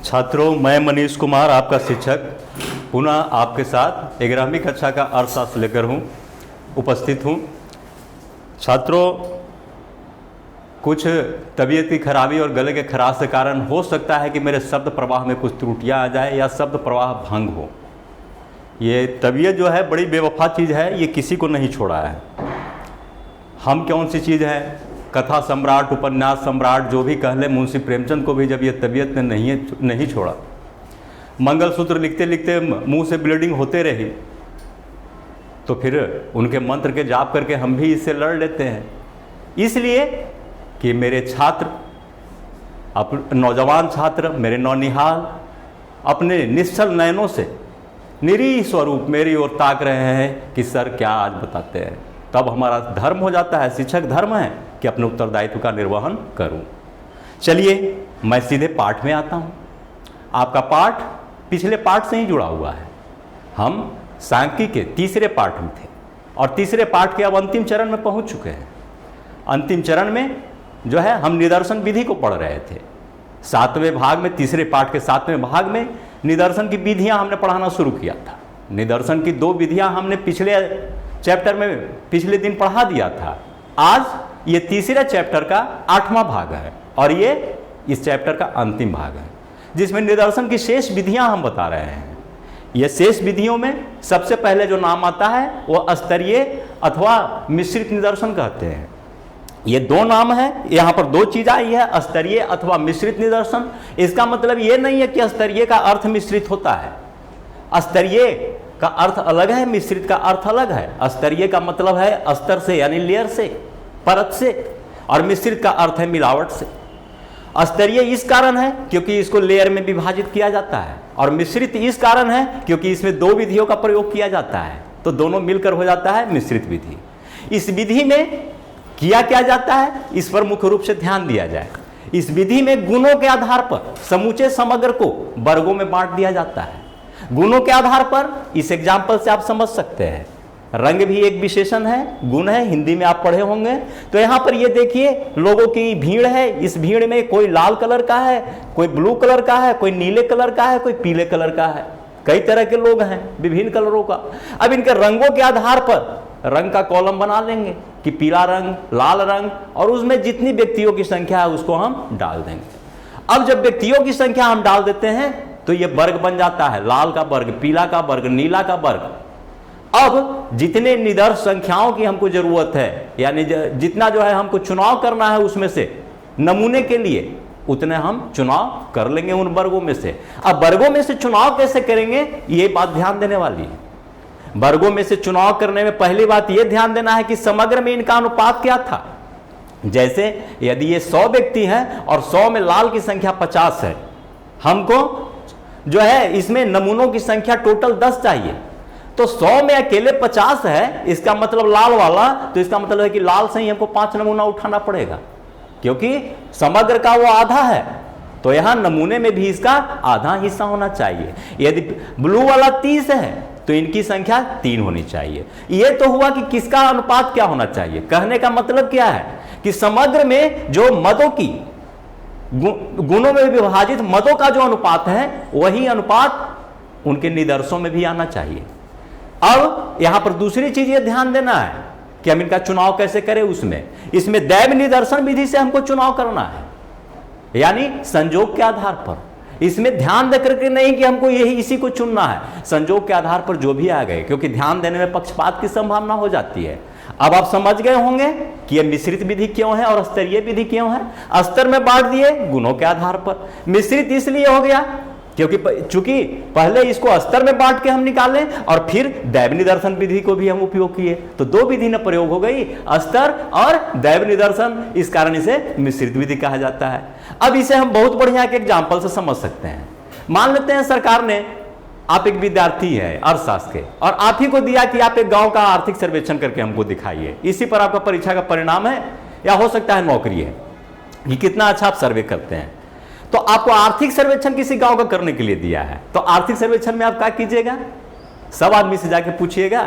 छात्रों, मैं मनीष कुमार आपका शिक्षक पुनः आपके साथ 11वीं कक्षा का अर्थशास्त्र लेकर उपस्थित हूँ। छात्रों, कुछ तबीयत की खराबी और गले के खराश के कारण हो सकता है कि मेरे शब्द प्रवाह में कुछ त्रुटियाँ आ जाए या शब्द प्रवाह भंग हो। ये तबीयत जो है बड़ी बेवफा चीज़ है, ये किसी को नहीं छोड़ा है। हम कौन सी चीज़ है, कथा सम्राट, उपन्यास सम्राट जो भी कह ले, मुंशी प्रेमचंद को भी जब ये तबीयत ने नहीं छोड़ा, मंगलसूत्र लिखते लिखते मुंह से ब्लीडिंग होते रही, तो फिर उनके मंत्र के जाप करके हम भी इससे लड़ लेते हैं। इसलिए कि मेरे छात्र, नौजवान छात्र, मेरे नौनिहाल अपने निश्चल नयनों से निरीह स्वरूप मेरी ओर ताक रहे हैं कि सर क्या आज बताते हैं। तब हमारा धर्म हो जाता है, शिक्षक धर्म है कि अपने उत्तरदायित्व का निर्वहन करूं। चलिए मैं सीधे पाठ में आता हूं। आपका पाठ पिछले पाठ से ही जुड़ा हुआ है। हम सांख्यिकी के तीसरे पाठ में थे और तीसरे पाठ के अब अंतिम चरण में पहुंच चुके हैं। अंतिम चरण में जो है हम निदर्शन विधि को पढ़ रहे थे। 7वें भाग में, तीसरे पाठ के 7वें भाग में निदर्शन की विधियां हमने पढ़ाना शुरू किया था। निदर्शन की 2 विधियां हमने पिछले चैप्टर में पिछले दिन पढ़ा दिया था। आज ये तीसरे चैप्टर का 8वां भाग है और ये इस चैप्टर का अंतिम भाग है, जिसमें निदर्शन की शेष विधियां हम बता रहे हैं। ये शेष विधियों में सबसे पहले जो नाम आता है वो स्तरीय अथवा मिश्रित निदर्शन कहते हैं। ये 2 नाम है, यहाँ पर 2 चीज आई है, स्तरीय अथवा मिश्रित निदर्शन। इसका मतलब ये नहीं है कि स्तरीय का अर्थ मिश्रित होता है। स्तरीय का अर्थ अलग है, मिश्रित का अर्थ अलग है। स्तरीय का मतलब है स्तर से, यानी लेयर से, परत से, और मिश्रित का अर्थ है मिलावट से। स्तरीय इस कारण है क्योंकि इसको लेयर में विभाजित किया जाता है, और मिश्रित इस कारण है क्योंकि इसमें 2 विधियों का प्रयोग किया जाता है, तो दोनों मिलकर हो जाता है मिश्रित विधि। इस विधि में किया क्या जाता है, इस पर मुख्य रूप से ध्यान दिया जाए। इस विधि में गुणों के आधार पर समूचे समग्र को वर्गों में बांट दिया जाता है। गुणों के आधार पर इस एग्जाम्पल से आप समझ सकते हैं। रंग भी एक विशेषण है, गुण है, हिंदी में आप पढ़े होंगे। तो यहां पर ये देखिए, लोगों की भीड़ है। इस भीड़ में कोई लाल कलर का है, कोई ब्लू कलर का है, कोई नीले कलर का है, कोई पीले कलर का है। कई तरह के लोग हैं, विभिन्न कलरों का। अब इनके रंगों के आधार पर रंग का कॉलम बना लेंगे कि पीला रंग, लाल रंग, और उसमें जितनी व्यक्तियों की संख्या है उसको हम डाल देंगे। अब जब व्यक्तियों की संख्या हम डाल देते हैं तो ये वर्ग बन जाता है, लाल का वर्ग, पीला का वर्ग, नीला का वर्ग। अब जितने निदर्श संख्याओं की हमको जरूरत है, यानी जितना जो है हमको चुनाव करना है उसमें से नमूने के लिए, उतने हम चुनाव कर लेंगे उन वर्गों में से। अब वर्गों में से चुनाव कैसे करेंगे, ये बात ध्यान देने वाली है। वर्गों में से चुनाव करने में पहली बात यह ध्यान देना है कि समग्र में इनका अनुपात क्या था। जैसे यदि ये 100 व्यक्ति हैं और 100 में लाल की संख्या 50 है, हमको जो है इसमें नमूनों की संख्या टोटल 10 चाहिए। तो 100 में अकेले 50 है, इसका मतलब लाल वाला, तो इसका मतलब है कि लाल से ही हमको 5 नमूना उठाना पड़ेगा, क्योंकि समग्र का वो आधा है, तो यहां नमूने में भी इसका आधा हिस्सा होना चाहिए। यदि ब्लू वाला 30 है तो इनकी संख्या 3 होनी चाहिए। यह तो हुआ कि किसका अनुपात क्या होना चाहिए। कहने का मतलब क्या है कि समग्र में जो मदों की गुणों में विभाजित मदों का जो अनुपात है, वही अनुपात उनके निदर्शों में भी आना चाहिए। अब यहां पर दूसरी चीज ये ध्यान देना है कि हम इनका चुनाव कैसे करें। इसमें दैव निदर्शन विधि से हमको चुनाव करना है, यानी संजोग के आधार पर। इसमें ध्यान देकर के नहीं कि हमको यही इसी को चुनना है, संजोग के आधार पर जो भी आ गए, क्योंकि ध्यान देने में पक्षपात की संभावना हो जाती है। अब आप समझ गए होंगे कि यह मिश्रित विधि क्यों है और स्तरीय विधि क्यों है। स्तर में बांट दिए गुणों के आधार पर, मिश्रित इसलिए हो गया क्योंकि चूंकि पहले इसको स्तर में बांट के हम निकाले और फिर दैव निदर्शन विधि को भी हम उपयोग किए, तो 2 विधि न प्रयोग हो गई, स्तर और दैव निदर्शन। इस कारण इसे मिश्रित विधि कहा जाता है। अब इसे हम बहुत बढ़िया एक एग्जाम्पल से समझ सकते हैं। मान लेते हैं सरकार ने, आप एक विद्यार्थी है अर्थशास्त्र के, और आप ही को दिया कि आप एक गांव का आर्थिक सर्वेक्षण करके हमको दिखाइए, इसी पर आपका परीक्षा का परिणाम है या हो सकता है नौकरी है, कि कितना अच्छा आप सर्वे करते हैं। तो आपको आर्थिक सर्वेक्षण किसी गांव का करने के लिए दिया है, तो आर्थिक सर्वेक्षण में आप क्या कीजिएगा, सब आदमी से जाके पूछिएगा?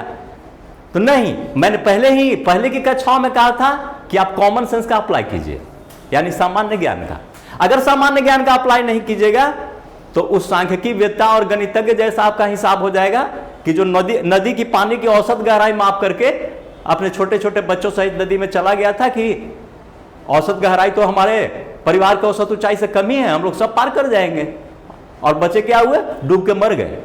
तो नहीं, मैंने पहले की कक्षाओं में कहा था कि आप कॉमन सेंस का अप्लाई कीजिए, यानी सामान्य ज्ञान का। अगर सामान्य ज्ञान का अप्लाई नहीं कीजिएगा तो उस सांख्यिकी वेत्ता और गणितज्ञ जैसा आपका हिसाब हो जाएगा कि जो नदी की पानी की औसत गहराई माप करके अपने छोटे छोटे बच्चों सहित नदी में चला गया था कि औसत गहराई तो हमारे परिवार के औसत ऊंचाई से कम ही है, हम लोग सब पार कर जाएंगे, और बच्चे क्या हुए, डूब के मर गए।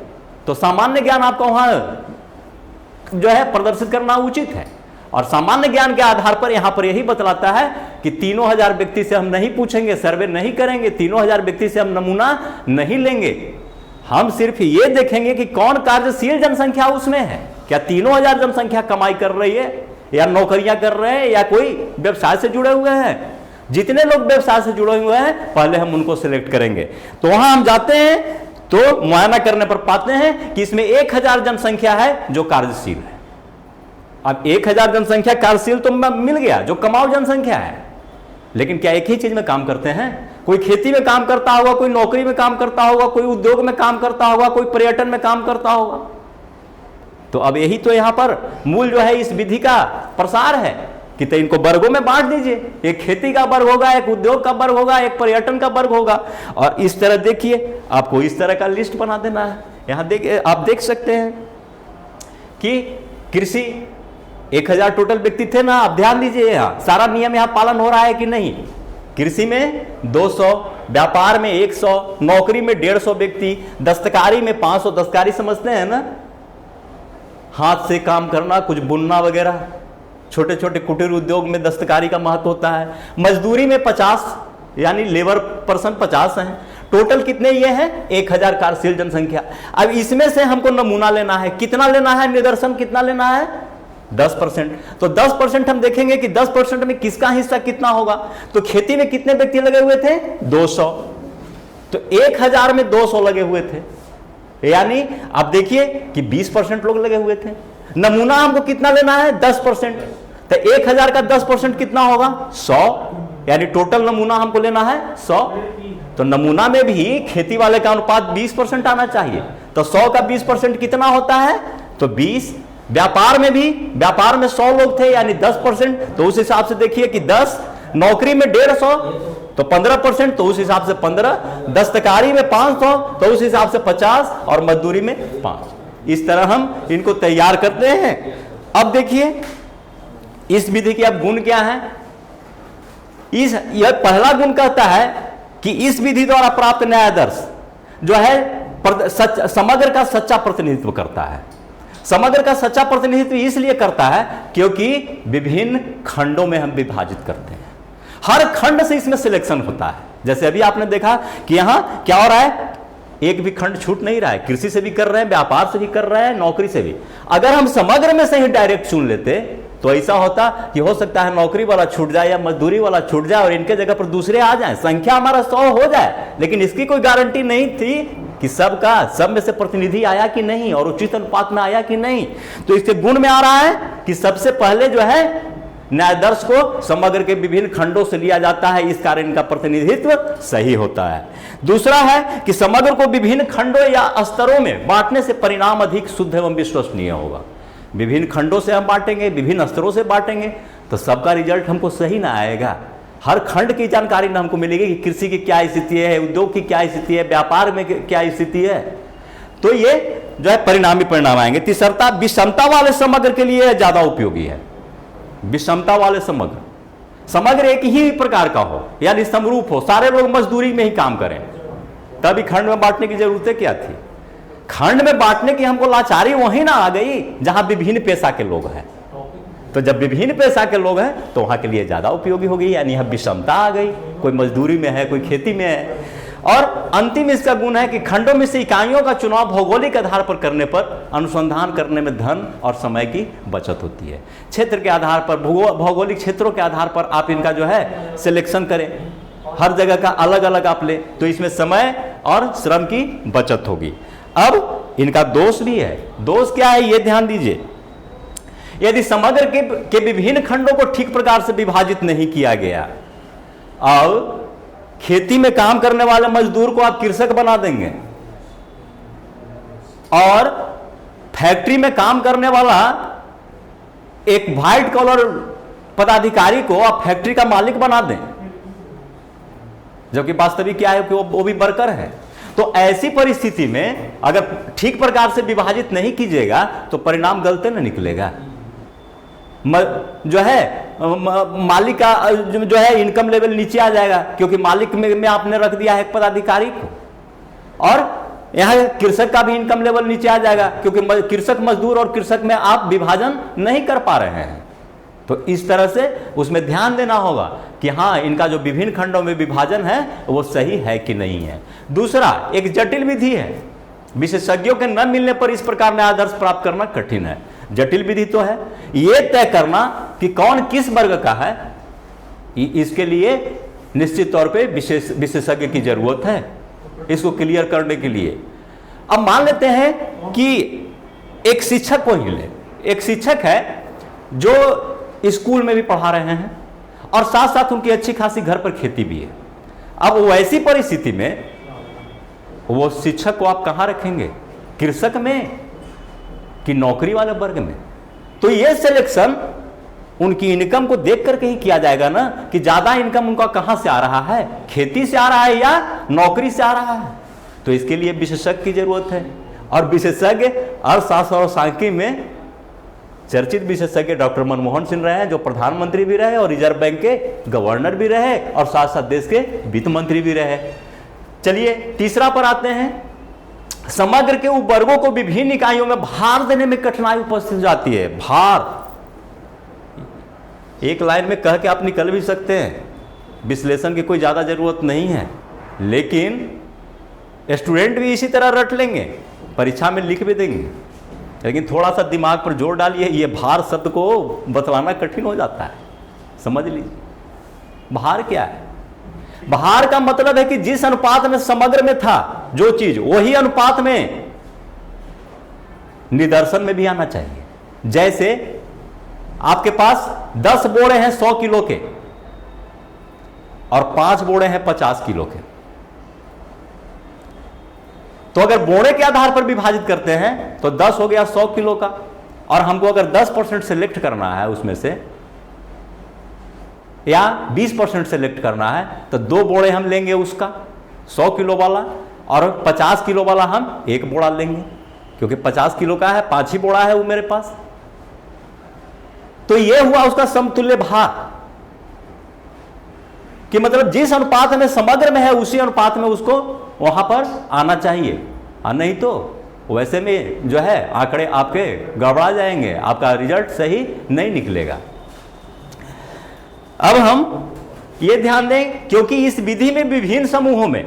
तो सामान्य ज्ञान आपका वहां जो है प्रदर्शित करना उचित है। और सामान्य ज्ञान के आधार पर यहां पर यही बतलाता है कि 3000 व्यक्ति से हम नहीं पूछेंगे, सर्वे नहीं करेंगे, 3000 व्यक्ति से हम नमूना नहीं लेंगे। हम सिर्फ ये देखेंगे कि कौन कार्यशील जनसंख्या उसमें है, क्या 3000 जनसंख्या कमाई कर रही है, या नौकरियां कर रहे हैं, या कोई व्यवसाय से जुड़े हुए हैं। जितने लोग व्यवसाय से जुड़े हुए हैं पहले हम उनको सिलेक्ट करेंगे। तो वहां हम जाते हैं तो मुआयना करने पर पाते हैं कि इसमें 1000 जनसंख्या है जो कार्यशील है। अब 1000 जनसंख्या कार्यशील तो मिल गया, जो कमाऊ जनसंख्या है, लेकिन क्या एक ही चीज में काम करते हैं? कोई खेती में काम करता होगा, कोई नौकरी में काम करता होगा, कोई उद्योग में काम करता होगा, कोई पर्यटन में काम करता होगा। तो अब यही तो यहां पर मूल जो है इस विधि का प्रसार है कि तो इनको वर्गों में बांट दीजिए, एक खेती का वर्ग होगा, एक उद्योग का वर्ग होगा, एक पर्यटन का वर्ग होगा, और इस तरह देखिए आपको इस तरह का लिस्ट बना देना है। यहां आप देख सकते हैं कि कृषि 1000 टोटल व्यक्ति थे ना, आप ध्यान दीजिए यहां सारा नियम यहां पालन हो रहा है कि नहीं। कृषि में 200, व्यापार में 100, नौकरी में 150 व्यक्ति, दस्तकारी में 500, दस्तकारी समझते हैं ना, हाथ से काम करना, कुछ बुनना वगैरह, छोटे छोटे कुटीर उद्योग में दस्तकारी का महत्व होता है। मजदूरी में 50, यानी लेबर पर्सन 50 हैं। टोटल कितने ये हैं? 1000 कार्यशील जनसंख्या। अब इसमें से हमको नमूना लेना है, कितना लेना है, निदर्शन कितना लेना है? 10%। तो 10% हम देखेंगे कि 10% में किसका हिस्सा कितना होगा। तो खेती में कितने व्यक्ति लगे हुए थे? 200। तो 1000 में 200 लगे हुए थे, यानी आप देखिए कि 20% लोग लगे हुए थे। नमूना हमको कितना लेना है? 10%। तो 1000 का 10% कितना होगा? 100, यानी टोटल नमूना हमको लेना है 100। तो नमूना में भी खेती वाले का अनुपात 20% आना चाहिए। तो 100 का 20% कितना होता है? तो 20। व्यापार में भी, व्यापार में 100 लोग थे, यानी 10%। तो उस हिसाब से देखिए कि 10, नौकरी में 150 तो 15%, तो उस हिसाब से 15, दस्तकारी में 500 तो उस हिसाब से 50, और मजदूरी में 5। इस तरह हम इनको तैयार करते हैं। अब देखिए इस विधि के अब गुण क्या है। यह पहला गुण कहता है कि इस विधि द्वारा प्राप्त न्याय आदर्श जो है समग्र का सच्चा प्रतिनिधित्व करता है। समग्र का सच्चा प्रतिनिधित्व इसलिए करता है क्योंकि विभिन्न खंडों में हम विभाजित करते हैं, हर खंड से इसमें सिलेक्शन होता है। जैसे अभी आपने देखा कि यहां क्या हो रहा है, एक भी खंड छूट नहीं रहा है, कृषि से भी कर रहे हैं, व्यापार से भी कर रहे हैं, नौकरी से भी। अगर हम समग्र में से ही डायरेक्ट चुन लेते तो ऐसा होता कि हो सकता है नौकरी वाला छूट जाए या मजदूरी वाला छूट जाए और इनके जगह पर दूसरे आ जाएं, संख्या हमारा 100 हो जाए, लेकिन इसकी कोई गारंटी नहीं थी कि सब में से प्रतिनिधि आया कि नहीं और उचित अनुपात में आया कि नहीं। तो इसके गुण में आ रहा है कि सबसे पहले जो है न्यायादर्श को समग्र के विभिन्न खंडों से लिया जाता है, इस कारण इनका प्रतिनिधित्व सही होता है। दूसरा है कि समग्र को विभिन्न खंडों या स्तरों में बांटने से परिणाम अधिक शुद्ध एवं विश्वसनीय होगा। विभिन्न खंडों से हम बांटेंगे, विभिन्न स्तरों से बांटेंगे तो सबका रिजल्ट हमको सही ना आएगा। हर खंड की जानकारी ना हमको मिलेगी कि कृषि की क्या स्थिति है, उद्योग की क्या स्थिति है, व्यापार में क्या स्थिति है। तो ये जो है परिणाम आएंगे। तीसरता, विषमता वाले समग्र के लिए ज्यादा उपयोगी है। विषमता वाले समग्र एक ही प्रकार का हो, यानी समरूप हो, सारे लोग मजदूरी में ही काम करें, तभी खंड में बांटने की जरूरत क्या थी। खंड में बांटने की हमको लाचारी वहीं ना आ गई जहां विभिन्न पेशा के लोग हैं। तो जब विभिन्न पेशा के लोग हैं तो वहां के लिए ज्यादा उपयोगी हो गई, यानी यहां विषमता आ गई, कोई मजदूरी में है, कोई खेती में है। और अंतिम इसका गुण है कि खंडों में से इकाइयों का चुनाव भौगोलिक आधार पर करने पर अनुसंधान करने में धन और समय की बचत होती है। क्षेत्र के आधार पर, भौगोलिक क्षेत्रों के आधार पर आप इनका जो है सिलेक्शन करें, हर जगह का अलग अलग आप ले, तो इसमें समय और श्रम की बचत होगी। अब इनका दोष भी है। दोष क्या है ये ध्यान दीजिए। यदि समग्र के विभिन्न खंडों को ठीक प्रकार से विभाजित नहीं किया गया और खेती में काम करने वाले मजदूर को आप कृषक बना देंगे और फैक्ट्री में काम करने वाला एक व्हाइट कॉलर पदाधिकारी को आप फैक्ट्री का मालिक बना दें, जबकि वास्तविक क्या है कि वो भी वर्कर है, तो ऐसी परिस्थिति में अगर ठीक प्रकार से विभाजित नहीं कीजिएगा तो परिणाम गलत न निकलेगा। जो है मालिक का जो है इनकम लेवल नीचे आ जाएगा, क्योंकि मालिक में आपने रख दिया है एक पदाधिकारी को, और यहां कृषक का भी इनकम लेवल नीचे आ जाएगा, क्योंकि कृषक मजदूर और कृषक में आप विभाजन नहीं कर पा रहे हैं। तो इस तरह से उसमें ध्यान देना होगा कि हाँ, इनका जो विभिन्न खंडों में विभाजन है वो सही है कि नहीं है। दूसरा, एक जटिल विधि है, विशेषज्ञों के न मिलने पर इस प्रकार में आदर्श प्राप्त करना कठिन है। जटिल विधि तो है ये तय करना कि कौन किस वर्ग का है, इसके लिए निश्चित तौर पे विशेषज्ञ की जरूरत है इसको क्लियर करने के लिए। अब मान लेते हैं कि एक शिक्षक को ही ले, एक शिक्षक है जो स्कूल में भी पढ़ा रहे हैं और साथ साथ उनकी अच्छी खासी घर पर खेती भी है। अब वैसी परिस्थिति में वो शिक्षक को आप कहां रखेंगे, कृषक में कि नौकरी वाले वर्ग में? तो ये सिलेक्शन उनकी इनकम को देख करके ही किया जाएगा ना, कि ज्यादा इनकम उनका कहां से आ रहा है, खेती से आ रहा है या नौकरी से आ रहा है। तो इसके लिए विशेषज्ञ की जरूरत है, और विशेषज्ञ अर्थशास्त्र और सांख्यिकी में चर्चित विशेषज्ञ डॉक्टर मनमोहन सिंह रहे हैं, जो प्रधानमंत्री भी रहे और रिजर्व बैंक के गवर्नर भी रहे और साथ साथ देश के वित्त मंत्री भी रहे। चलिए तीसरा पर आते हैं। समग्र के उपवर्गों को विभिन्न इकाइयों में भार देने में कठिनाई उपस्थित हो जाती है। भार एक लाइन में कह के आप निकल भी सकते हैं, विश्लेषण की कोई ज्यादा जरूरत नहीं है, लेकिन स्टूडेंट भी इसी तरह रट लेंगे, परीक्षा में लिख भी देंगे, लेकिन थोड़ा सा दिमाग पर जोर डालिए, ये भार शब्द को बतलाना कठिन हो जाता है। समझ लीजिए भार क्या है। भार का मतलब है कि जिस अनुपात में समग्र में था जो चीज, वही अनुपात में निदर्शन में भी आना चाहिए। जैसे आपके पास 10 बोरे हैं 100 किलो के और 5 बोरे हैं 50 किलो के, तो अगर बोरे के आधार पर विभाजित करते हैं तो 10 हो गया 100 किलो का, और हमको अगर 10% सेलेक्ट करना है उसमें से, या 20% सेलेक्ट करना है, तो 2 बोरे हम लेंगे उसका 100 किलो वाला, और 50 किलो वाला हम 1 बोरा लेंगे, क्योंकि 50 किलो का है, 5 ही बोरा है वो मेरे पास। तो ये हुआ उसका समतुल्य भार, कि मतलब जिस अनुपात में समग्र में है उसी अनुपात में उसको वहां पर आना चाहिए, और नहीं तो वैसे में जो है आंकड़े आपके गड़बड़ा जाएंगे, आपका रिजल्ट सही नहीं निकलेगा। अब हम ये ध्यान दें, क्योंकि इस विधि में विभिन्न समूहों में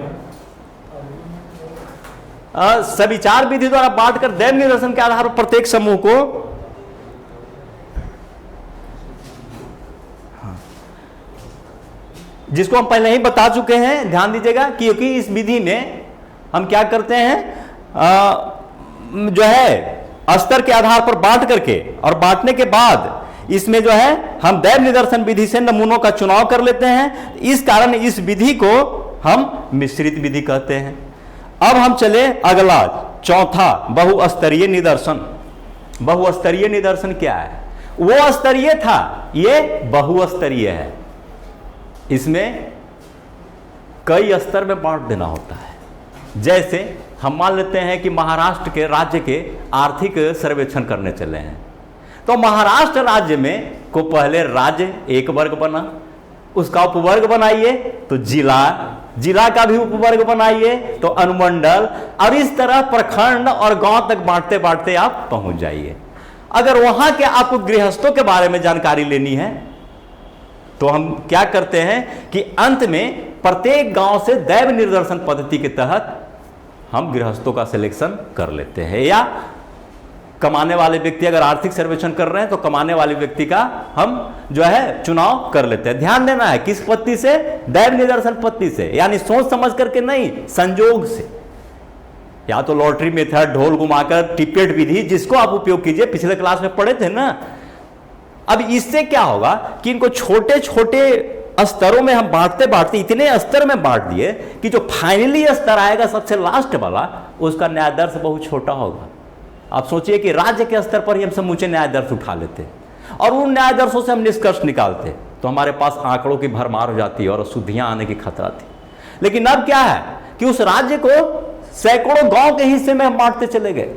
सविचार विधि द्वारा बांटकर दैव निदर्शन के आधार पर प्रत्येक समूह को जिसको हम पहले ही बता चुके हैं, ध्यान दीजिएगा, क्योंकि इस विधि में हम क्या करते हैं, जो है स्तर के आधार पर बांट करके, और बांटने के बाद इसमें जो है हम दैव निदर्शन विधि से नमूनों का चुनाव कर लेते हैं। इस कारण इस विधि को हम मिश्रित विधि कहते हैं। अब हम चले अगला, चौथा, बहुस्तरीय निदर्शन। बहुस्तरीय निदर्शन क्या है? वो स्तरीय था, ये बहुस्तरीय है। इसमें कई स्तर में बांट देना होता है। जैसे हम मान लेते हैं कि महाराष्ट्र के राज्य के आर्थिक सर्वेक्षण करने चले हैं, तो महाराष्ट्र राज्य में को पहले राज्य एक वर्ग बना, उसका उपवर्ग बनाइए तो जिला, जिला का भी उपवर्ग बनाइए तो अनुमंडल, और इस तरह प्रखंड और गांव तक बांटते बांटते आप पहुंच जाइए। अगर वहां के आपको गृहस्थों के बारे में जानकारी लेनी है तो हम क्या करते हैं कि अंत में प्रत्येक गांव से दैव निर्दर्शन पद्धति के तहत हम गृहस्थों का सिलेक्शन कर लेते हैं, या कमाने वाले व्यक्ति अगर आर्थिक सर्वेक्षण कर रहे हैं तो कमाने वाले व्यक्ति का हम जो है चुनाव कर लेते हैं। ध्यान देना है किस पद्धति से? दैव निदर्शन पद्धति से, यानी सोच समझ करके नहीं, संजोग से, या तो लॉटरी मेथड, ढोल घुमाकर, टिपेट विधि, जिसको आप उपयोग कीजिए, पिछले क्लास में पढ़े थे ना। अब इससे क्या होगा कि इनको छोटे छोटे स्तरों में हम बांटते बांटते इतने स्तर में बांट दिए कि जो फाइनली स्तर आएगा सबसे लास्ट वाला, उसका न्यायादर्श बहुत छोटा होगा। आप सोचिए कि राज्य के स्तर पर ही हम समूचे न्यायादर्श उठा लेते और उन न्यायादर्शों से हम निष्कर्ष निकालते, तो हमारे पास आंकड़ों की भरमार हो जाती है और अशुद्धियां आने की खतरा थी। लेकिन अब क्या है कि उस राज्य को सैकड़ों गांव के हिस्से में हम बांटते चले गए,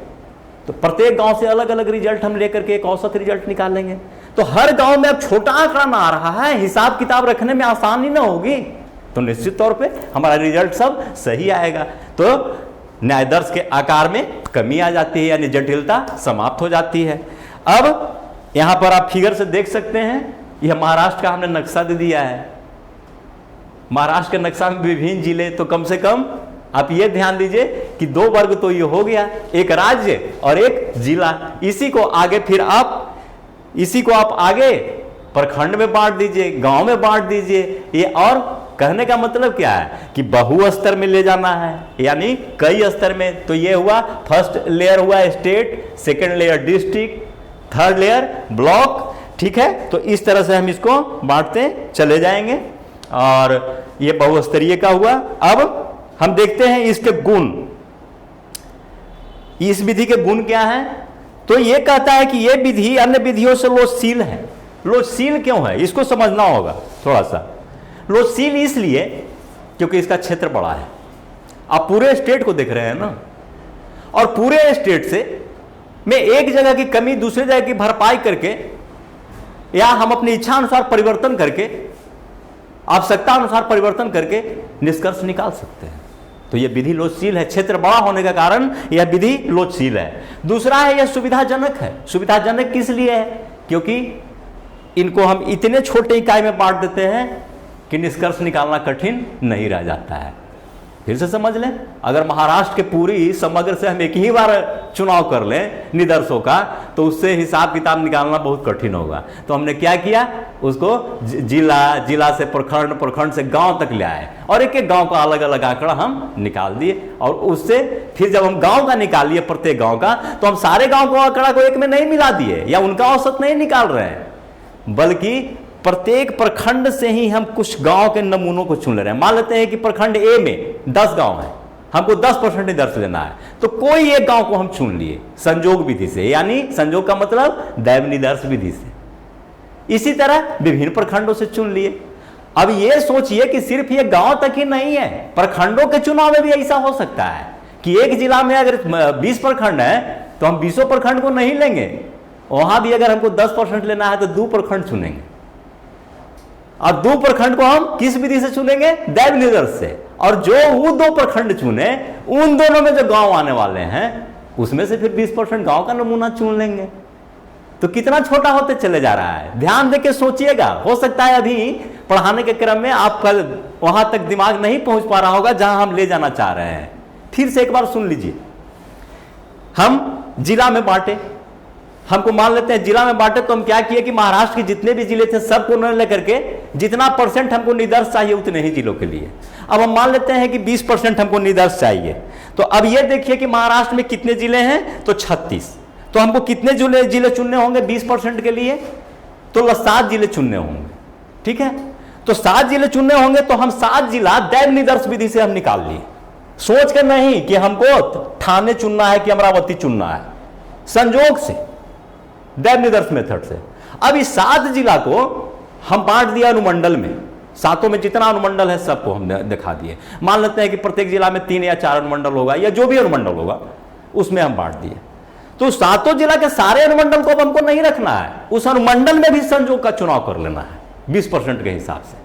तो प्रत्येक गांव से अलग अलग रिजल्ट हम लेकर के एक औसत रिजल्ट निकालेंगे। तो हर गांव में अब छोटा आंकड़ा ना आ रहा है, हिसाब किताब रखने में आसानी ना होगी, तो निश्चित तौर पे हमारा रिजल्ट सब सही आएगा। तो न्यायदर्श के आकार में कमी आ जाती है, यानी जटिलता समाप्त हो जाती है। अब यहां पर आप फिगर से देख सकते हैं, यह महाराष्ट्र का हमने नक्शा दे दिया है। महाराष्ट्र के नक्शा में विभिन्न जिले, तो कम से कम आप ये ध्यान दीजिए कि 2 वर्ग तो ये हो गया, एक राज्य और एक जिला। इसी को आगे फिर आप आगे प्रखंड में बांट दीजिए, गांव में बांट दीजिए। ये और कहने का मतलब क्या है कि बहु स्तर में ले जाना है, यानी कई स्तर में। तो ये हुआ फर्स्ट लेयर हुआ state, second layer district, third layer block, ठीक है। तो इस तरह से हम इसको बांटते चले जाएंगे और ये बहुस्तरीय का हुआ। अब हम देखते हैं इसके गुण, इस विधि के गुण क्या है। तो ये कहता है कि ये विधि अन्य विधियों से लोचशील है। लोचशील क्यों है, इसको समझना होगा थोड़ा सा। लोचशील इसलिए क्योंकि इसका क्षेत्र बड़ा है। आप पूरे स्टेट को देख रहे हैं ना, और पूरे स्टेट से में एक जगह की कमी दूसरी जगह की भरपाई करके, या हम अपनी इच्छा अनुसार परिवर्तन करके, आवश्यकता अनुसार परिवर्तन करके निष्कर्ष निकाल सकते हैं। तो यह विधि लोचशील है, क्षेत्र बड़ा होने के कारण यह विधि लोचशील है। दूसरा है यह सुविधाजनक है। सुविधाजनक किस लिए है, क्योंकि इनको हम इतने छोटे इकाई में बांट देते हैं कि निष्कर्ष निकालना कठिन नहीं रह जाता है। फिर से समझ लें, अगर महाराष्ट्र के पूरी समग्र से हम एक ही बार चुनाव कर लें निदर्शों का, तो उससे हिसाब किताब निकालना बहुत कठिन होगा। तो हमने क्या किया, उसको जिला से प्रखंड, प्रखंड से गांव तक ले आए और एक एक गांव का अलग अलग आंकड़ा हम निकाल दिए। और उससे फिर जब हम गांव का निकाल लिए, प्रत्येक गांव का, तो हम सारे गांव को आंकड़ा को एक में नहीं मिला दिए या उनका औसत नहीं निकाल रहे हैं, बल्कि प्रत्येक प्रखंड से ही हम कुछ गांव के नमूनों को चुन रहे हैं। मान लेते हैं कि प्रखंड ए में 10 गांव हैं, हमको 10% निदर्श लेना है, तो कोई एक गांव को हम चुन लिए संजोग विधि से, यानी संजोग का मतलब दैव निदर्श विधि से। इसी तरह विभिन्न प्रखंडों से चुन लिए। अब ये सोचिए कि सिर्फ ये गांव तक ही नहीं है, प्रखंडों के चुनाव में भी ऐसा हो सकता है कि एक जिला में अगर 20 प्रखंड है तो हम 20 प्रखंड को नहीं लेंगे, वहां भी अगर हमको 10% लेना है तो 2 प्रखंड चुनेंगे। और 2 प्रखंड को हम किस विधि से चुनेंगे, दैव निदर्श से। और जो वो 2 प्रखंड चुने, उन दोनों में जो गांव आने वाले हैं उसमें से फिर 20% गांव का नमूना चुन लेंगे। तो कितना छोटा होते चले जा रहा है, ध्यान देके सोचिएगा। हो सकता है अभी पढ़ाने के क्रम में आप कल वहां तक दिमाग नहीं पहुंच पा रहा होगा जहां हम ले जाना चाह रहे हैं। फिर से एक बार सुन लीजिए, हम जिला में बांटे, हमको मान लेते हैं जिला में बांटे, तो हम क्या किए कि महाराष्ट्र के जितने भी जिले थे सबको न लेकर के जितना % हमको निदर्श चाहिए उतने ही जिलों के लिए। अब हम मान लेते हैं कि 20% हमको निदर्श चाहिए। तो अब ये देखिए कि महाराष्ट्र में कितने जिले हैं, तो 36। तो हमको कितने जिले चुनने होंगे 20% के लिए, तो 7 जिले चुनने होंगे, ठीक है। तो 7 जिले चुनने होंगे, तो हम 7 जिला दैव निदर्श विधि से हम निकाल लिए, सोच कर नहीं कि हमको ठाणे चुनना है कि अमरावती चुनना है, संजोग से, दैव निदर्श मेथड से। अब इस 7 जिला को हम बांट दिया अनुमंडल में, 7 में जितना अनुमंडल है सबको हम दिखा दिए। मान लेते हैं कि प्रत्येक जिला में 3 या 4 अनुमंडल होगा, या जो भी अनुमंडल होगा उसमें हम बांट दिए। तो 7 जिला के सारे अनुमंडल को हमको नहीं रखना है, उस अनुमंडल में भी संजोग का चुनाव कर लेना है 20% के हिसाब से।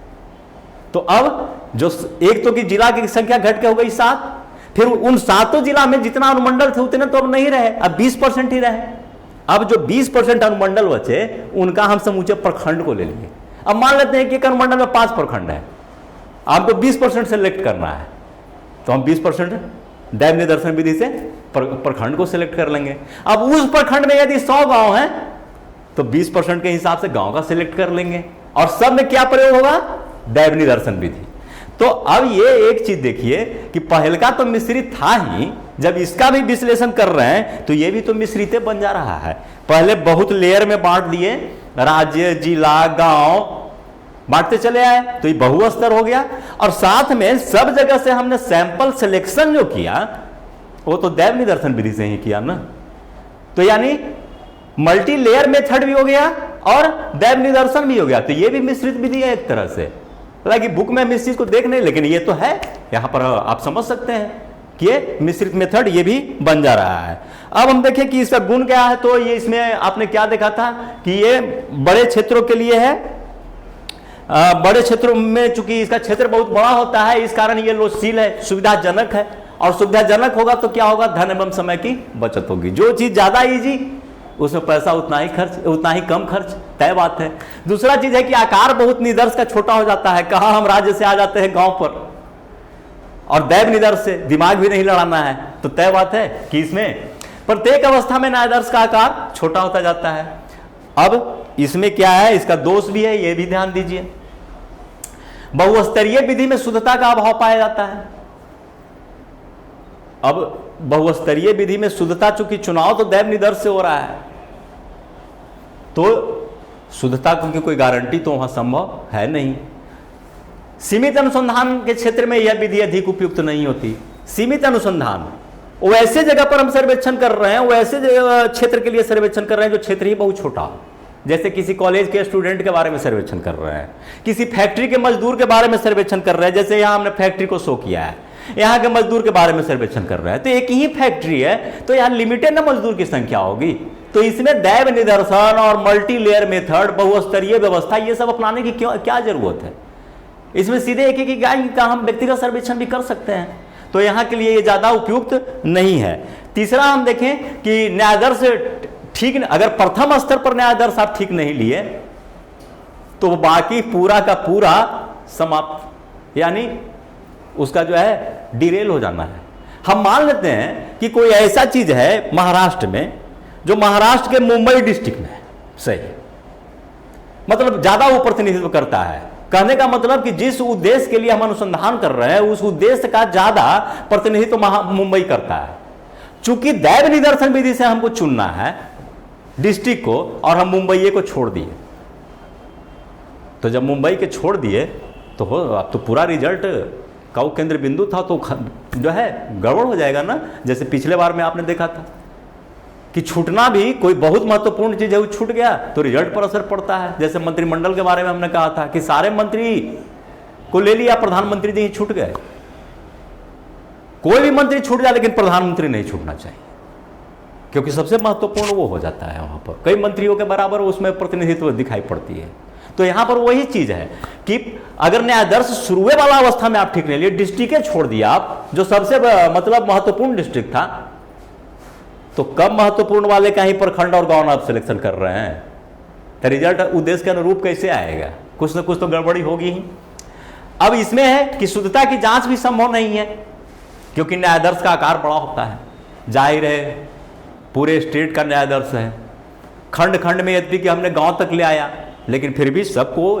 तो अब जो एक तो कि जिला की संख्या घट के हो गई 7, फिर उन 7 जिला में जितना अनुमंडल थे उतने तो अब नहीं रहे, अब 20% ही रहे। अब जो 20% अनुमंडल बचे उनका हम समूचे प्रखंड को ले लिए। अब मान लेते हैं कि एक अनुमंडल में 5 प्रखंड है, आपको 20% सेलेक्ट करना है, तो हम 20% दैव निदर्शन विधि से प्रखंड को सिलेक्ट कर लेंगे। अब उस प्रखंड में यदि 100 गांव हैं तो 20% के हिसाब से गांव का सिलेक्ट कर लेंगे, और सब में क्या प्रयोग होगा, दैव निदर्शन विधि। तो अब ये एक चीज देखिए कि पहल का तो मिश्रित था ही, जब इसका भी विश्लेषण कर रहे हैं तो ये भी तो मिश्रित बन जा रहा है। पहले बहुत लेयर में बांट दिए, राज्य, जिला, गांव बांटते चले आए, तो ये बहुस्तर हो गया। और साथ में सब जगह से हमने सैंपल सिलेक्शन जो किया वो तो दैव निदर्शन विधि से ही किया ना। तो यानी मल्टी लेयर मेथड भी हो गया और दैव निदर्शन भी हो गया। तो ये भी मिश्रित विधि है एक तरह से। हालांकि बुक में हम इस चीज को देख नहीं, लेकिन ये तो है, यहां पर आप समझ सकते हैं। कि ये मिश्रित मेथड ये भी बन जा रहा है। अब हम देखें कि इसका गुण क्या है, तो ये इसमें आपने क्या देखा था कि ये बड़े क्षेत्रों के लिए है। बड़े क्षेत्रों में चूंकि इसका क्षेत्र बहुत बड़ा होता है, इस कारण ये लोचशील है, सुविधाजनक है, और सुविधाजनक होगा तो क्या होगा, धन एवं समय की बचत होगी। जो चीज ज्यादा इजी उसमें पैसा उतना ही कम खर्च, तय बात है। दूसरा चीज है कि आकार बहुत निदर्श का छोटा हो जाता है। कहा हम राज्य से आ जाते हैं गांव पर, और दैव निदर्श से दिमाग भी नहीं लड़ाना है, तो तय बात है कि इसमें प्रत्येक अवस्था में न्यायदर्श का आकार छोटा होता जाता है। अब इसमें क्या है, इसका दोष भी है, यह भी ध्यान दीजिए। बहुस्तरीय विधि में शुद्धता का अभाव पाया जाता है। अब बहुस्तरीय विधि में शुद्धता, चूंकि चुनाव तो दैव निदर्श से हो रहा है, तो शुद्धता की कोई गारंटी तो वहां संभव है नहीं। सीमित अनुसंधान के क्षेत्र में यह विधि अधिक उपयुक्त नहीं होती। सीमित अनुसंधान, वो ऐसे जगह पर हम सर्वेक्षण कर रहे हैं, वो ऐसे क्षेत्र के लिए सर्वेक्षण कर रहे हैं जो क्षेत्र ही बहुत छोटा हो। जैसे किसी कॉलेज के स्टूडेंट के बारे में सर्वेक्षण कर रहे हैं, किसी फैक्ट्री के मजदूर के बारे में सर्वेक्षण कर रहे हैं, जैसे यहां हमने फैक्ट्री को शो किया है, यहाँ के मजदूर के बारे में सर्वेक्षण कर रहे हैं। तो एक ही फैक्ट्री है, तो यहाँ लिमिटेड ना मजदूर की संख्या होगी, तो इसमें दैव निदर्शन और मल्टी लेयर मेथड, बहुस्तरीय व्यवस्था, ये सब अपनाने की क्या जरूरत है। इसमें सीधे एक एक गाय का हम व्यक्तिगत सर्वेक्षण भी कर सकते हैं, तो यहाँ के लिए ये ज्यादा उपयुक्त नहीं है। तीसरा हम देखें कि न्यायादर्श ठीक, अगर प्रथम स्तर पर न्यायादर्श आप ठीक नहीं लिए तो बाकी पूरा का पूरा समाप्त, यानी उसका जो है डिरेल हो जाना है। हम मान लेते हैं कि कोई ऐसा चीज है महाराष्ट्र में, जो महाराष्ट्र के मुंबई डिस्ट्रिक्ट में है, सही, मतलब ज्यादा वो प्रतिनिधित्व करता है। कहने का मतलब कि जिस उद्देश्य के लिए हम अनुसंधान कर रहे हैं, उस उद्देश्य का ज्यादा प्रतिनिधित्व मुंबई करता है। चूंकि दैव निदर्शन विधि से हमको चुनना है डिस्ट्रिक्ट को, और हम मुंबई को छोड़ दिए, तो जब मुंबई के छोड़ दिए तो अब तो पूरा रिजल्ट का वो केंद्र बिंदु था, तो जो है गड़बड़ हो जाएगा ना। जैसे पिछले बार में आपने देखा था कि छूटना भी कोई बहुत महत्वपूर्ण चीज है, वो छूट गया तो रिजल्ट पर असर पड़ता है। जैसे मंत्रिमंडल के बारे में हमने कहा था कि सारे मंत्री को ले लिया, प्रधानमंत्री जी छूट गए। कोई भी मंत्री छूट जाए लेकिन प्रधानमंत्री नहीं छूटना चाहिए, क्योंकि सबसे महत्वपूर्ण वो हो जाता है। वहां पर कई मंत्रियों के बराबर उसमें प्रतिनिधित्व दिखाई पड़ती है। तो यहां पर वही चीज है कि अगर न्यायादर्श शुरुए वाला अवस्था में आप ठीक नहीं लिए, डिस्ट्रिक्ट छोड़ दिया आप, जो सबसे मतलब महत्वपूर्ण डिस्ट्रिक्ट था, तो कम महत्वपूर्ण वाले का ही प्रखंड और गांव आप सिलेक्शन कर रहे हैं, तो रिजल्ट उद्देश्य के अनुरूप कैसे आएगा? कुछ ना कुछ तो गड़बड़ी होगी ही। अब इसमें है कि शुद्धता की जांच भी संभव नहीं है, क्योंकि न्यायादर्श का आकार बड़ा होता है। जाहिर है पूरे स्टेट का न्यायादर्श है, खंड खंड में यद्यपि कि हमने गांव तक ले आया, लेकिन फिर भी सबको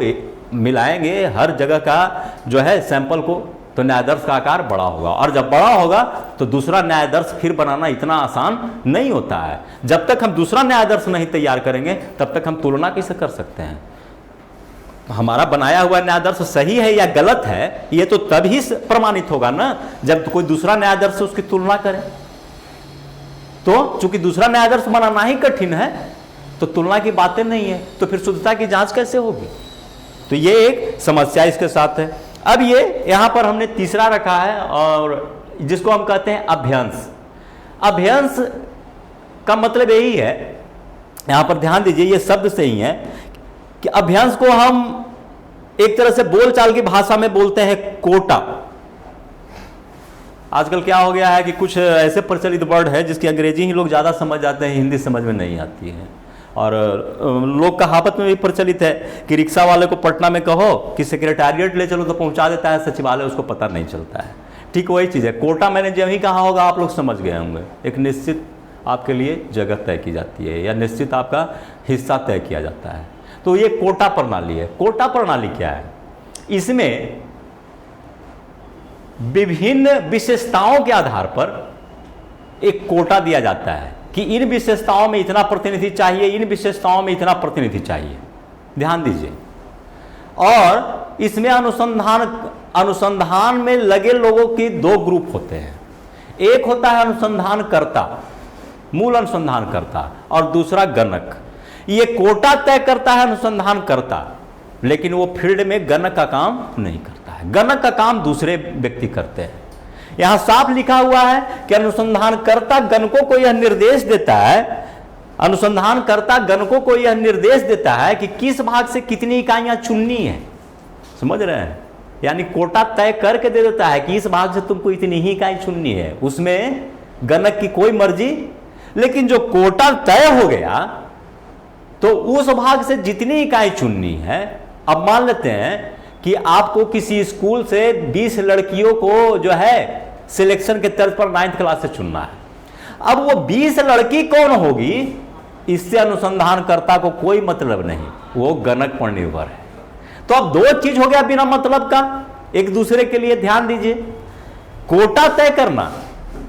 मिलाएंगे हर जगह का जो है सैंपल को, तो न्यायादर्श का आकार बड़ा होगा। और जब बड़ा होगा तो दूसरा न्यायादर्श फिर बनाना इतना आसान नहीं होता है। जब तक हम दूसरा न्यायादर्श नहीं तैयार करेंगे तब तक हम तुलना कैसे कर सकते हैं? हमारा बनाया हुआ न्यायादर्श सही है या गलत है, ये तो तभी प्रमाणित होगा ना जब कोई दूसरा न्यायादर्श उसकी तुलना करे। तो चूंकि दूसरा न्यायादर्श बनाना ही कठिन है, तो तुलना की बातें नहीं है, तो फिर शुद्धता की जांच कैसे होगी? तो ये एक समस्या इसके साथ है। अब ये यहां पर हमने तीसरा रखा है, और जिसको हम कहते हैं अभ्यंश। अभ्यंश का मतलब यही है, यहां पर ध्यान दीजिए, ये शब्द से ही है कि अभ्यंश को हम एक तरह से बोलचाल की भाषा में बोलते हैं कोटा। आजकल क्या हो गया है कि कुछ ऐसे प्रचलित वर्ड है जिसकी अंग्रेजी ही लोग ज्यादा समझ जाते हैं, हिंदी समझ में नहीं आती है। और लोग कहावत में भी प्रचलित है कि रिक्शा वाले को पटना में कहो कि सेक्रेटेरिएट ले चलो तो पहुंचा देता है, सचिवालय उसको पता नहीं चलता है। ठीक वही चीज़ है, कोटा मैंने जब ही कहा होगा आप लोग समझ गए होंगे। एक निश्चित आपके लिए जगह तय की जाती है, या निश्चित आपका हिस्सा तय किया जाता है, तो ये कोटा प्रणाली है। कोटा प्रणाली क्या है? इसमें विभिन्न विशेषताओं के आधार पर एक कोटा दिया जाता है कि इन विशेषताओं में इतना प्रतिनिधि चाहिए, इन विशेषताओं में इतना प्रतिनिधि चाहिए। ध्यान दीजिए। और इसमें अनुसंधान में लगे लोगों की दो ग्रुप होते हैं। एक होता है अनुसंधानकर्ता, मूल अनुसंधानकर्ता, और दूसरा गणक। ये कोटा तय करता है अनुसंधानकर्ता, लेकिन वो फील्ड में गणक का काम नहीं करता है। गणक का काम दूसरे व्यक्ति करते हैं। यहां साफ लिखा हुआ है कि अनुसंधानकर्ता गणकों को यह निर्देश देता है, अनुसंधानकर्ता गणकों को यह निर्देश देता है कि किस भाग से कितनी इकाइयां चुननी है। समझ रहे हैं? यानी कोटा तय करके दे देता है कि इस भाग से तुमको इतनी ही इकाई चुननी है, उसमें गणक की कोई मर्जी। लेकिन जो कोटा तय हो गया तो उस भाग से जितनी इकाई चुननी है, अब मान लेते हैं कि आपको किसी स्कूल से 20 लड़कियों को जो है सिलेक्शन के तर्ज पर 9th क्लास से चुनना है। अब वो 20 लड़की कौन होगी, इससे अनुसंधानकर्ता को कोई मतलब नहीं, वो गणक पर निर्भर है। तो अब दो चीज हो गया बिना मतलब का, एक दूसरे के लिए ध्यान दीजिए। कोटा तय करना,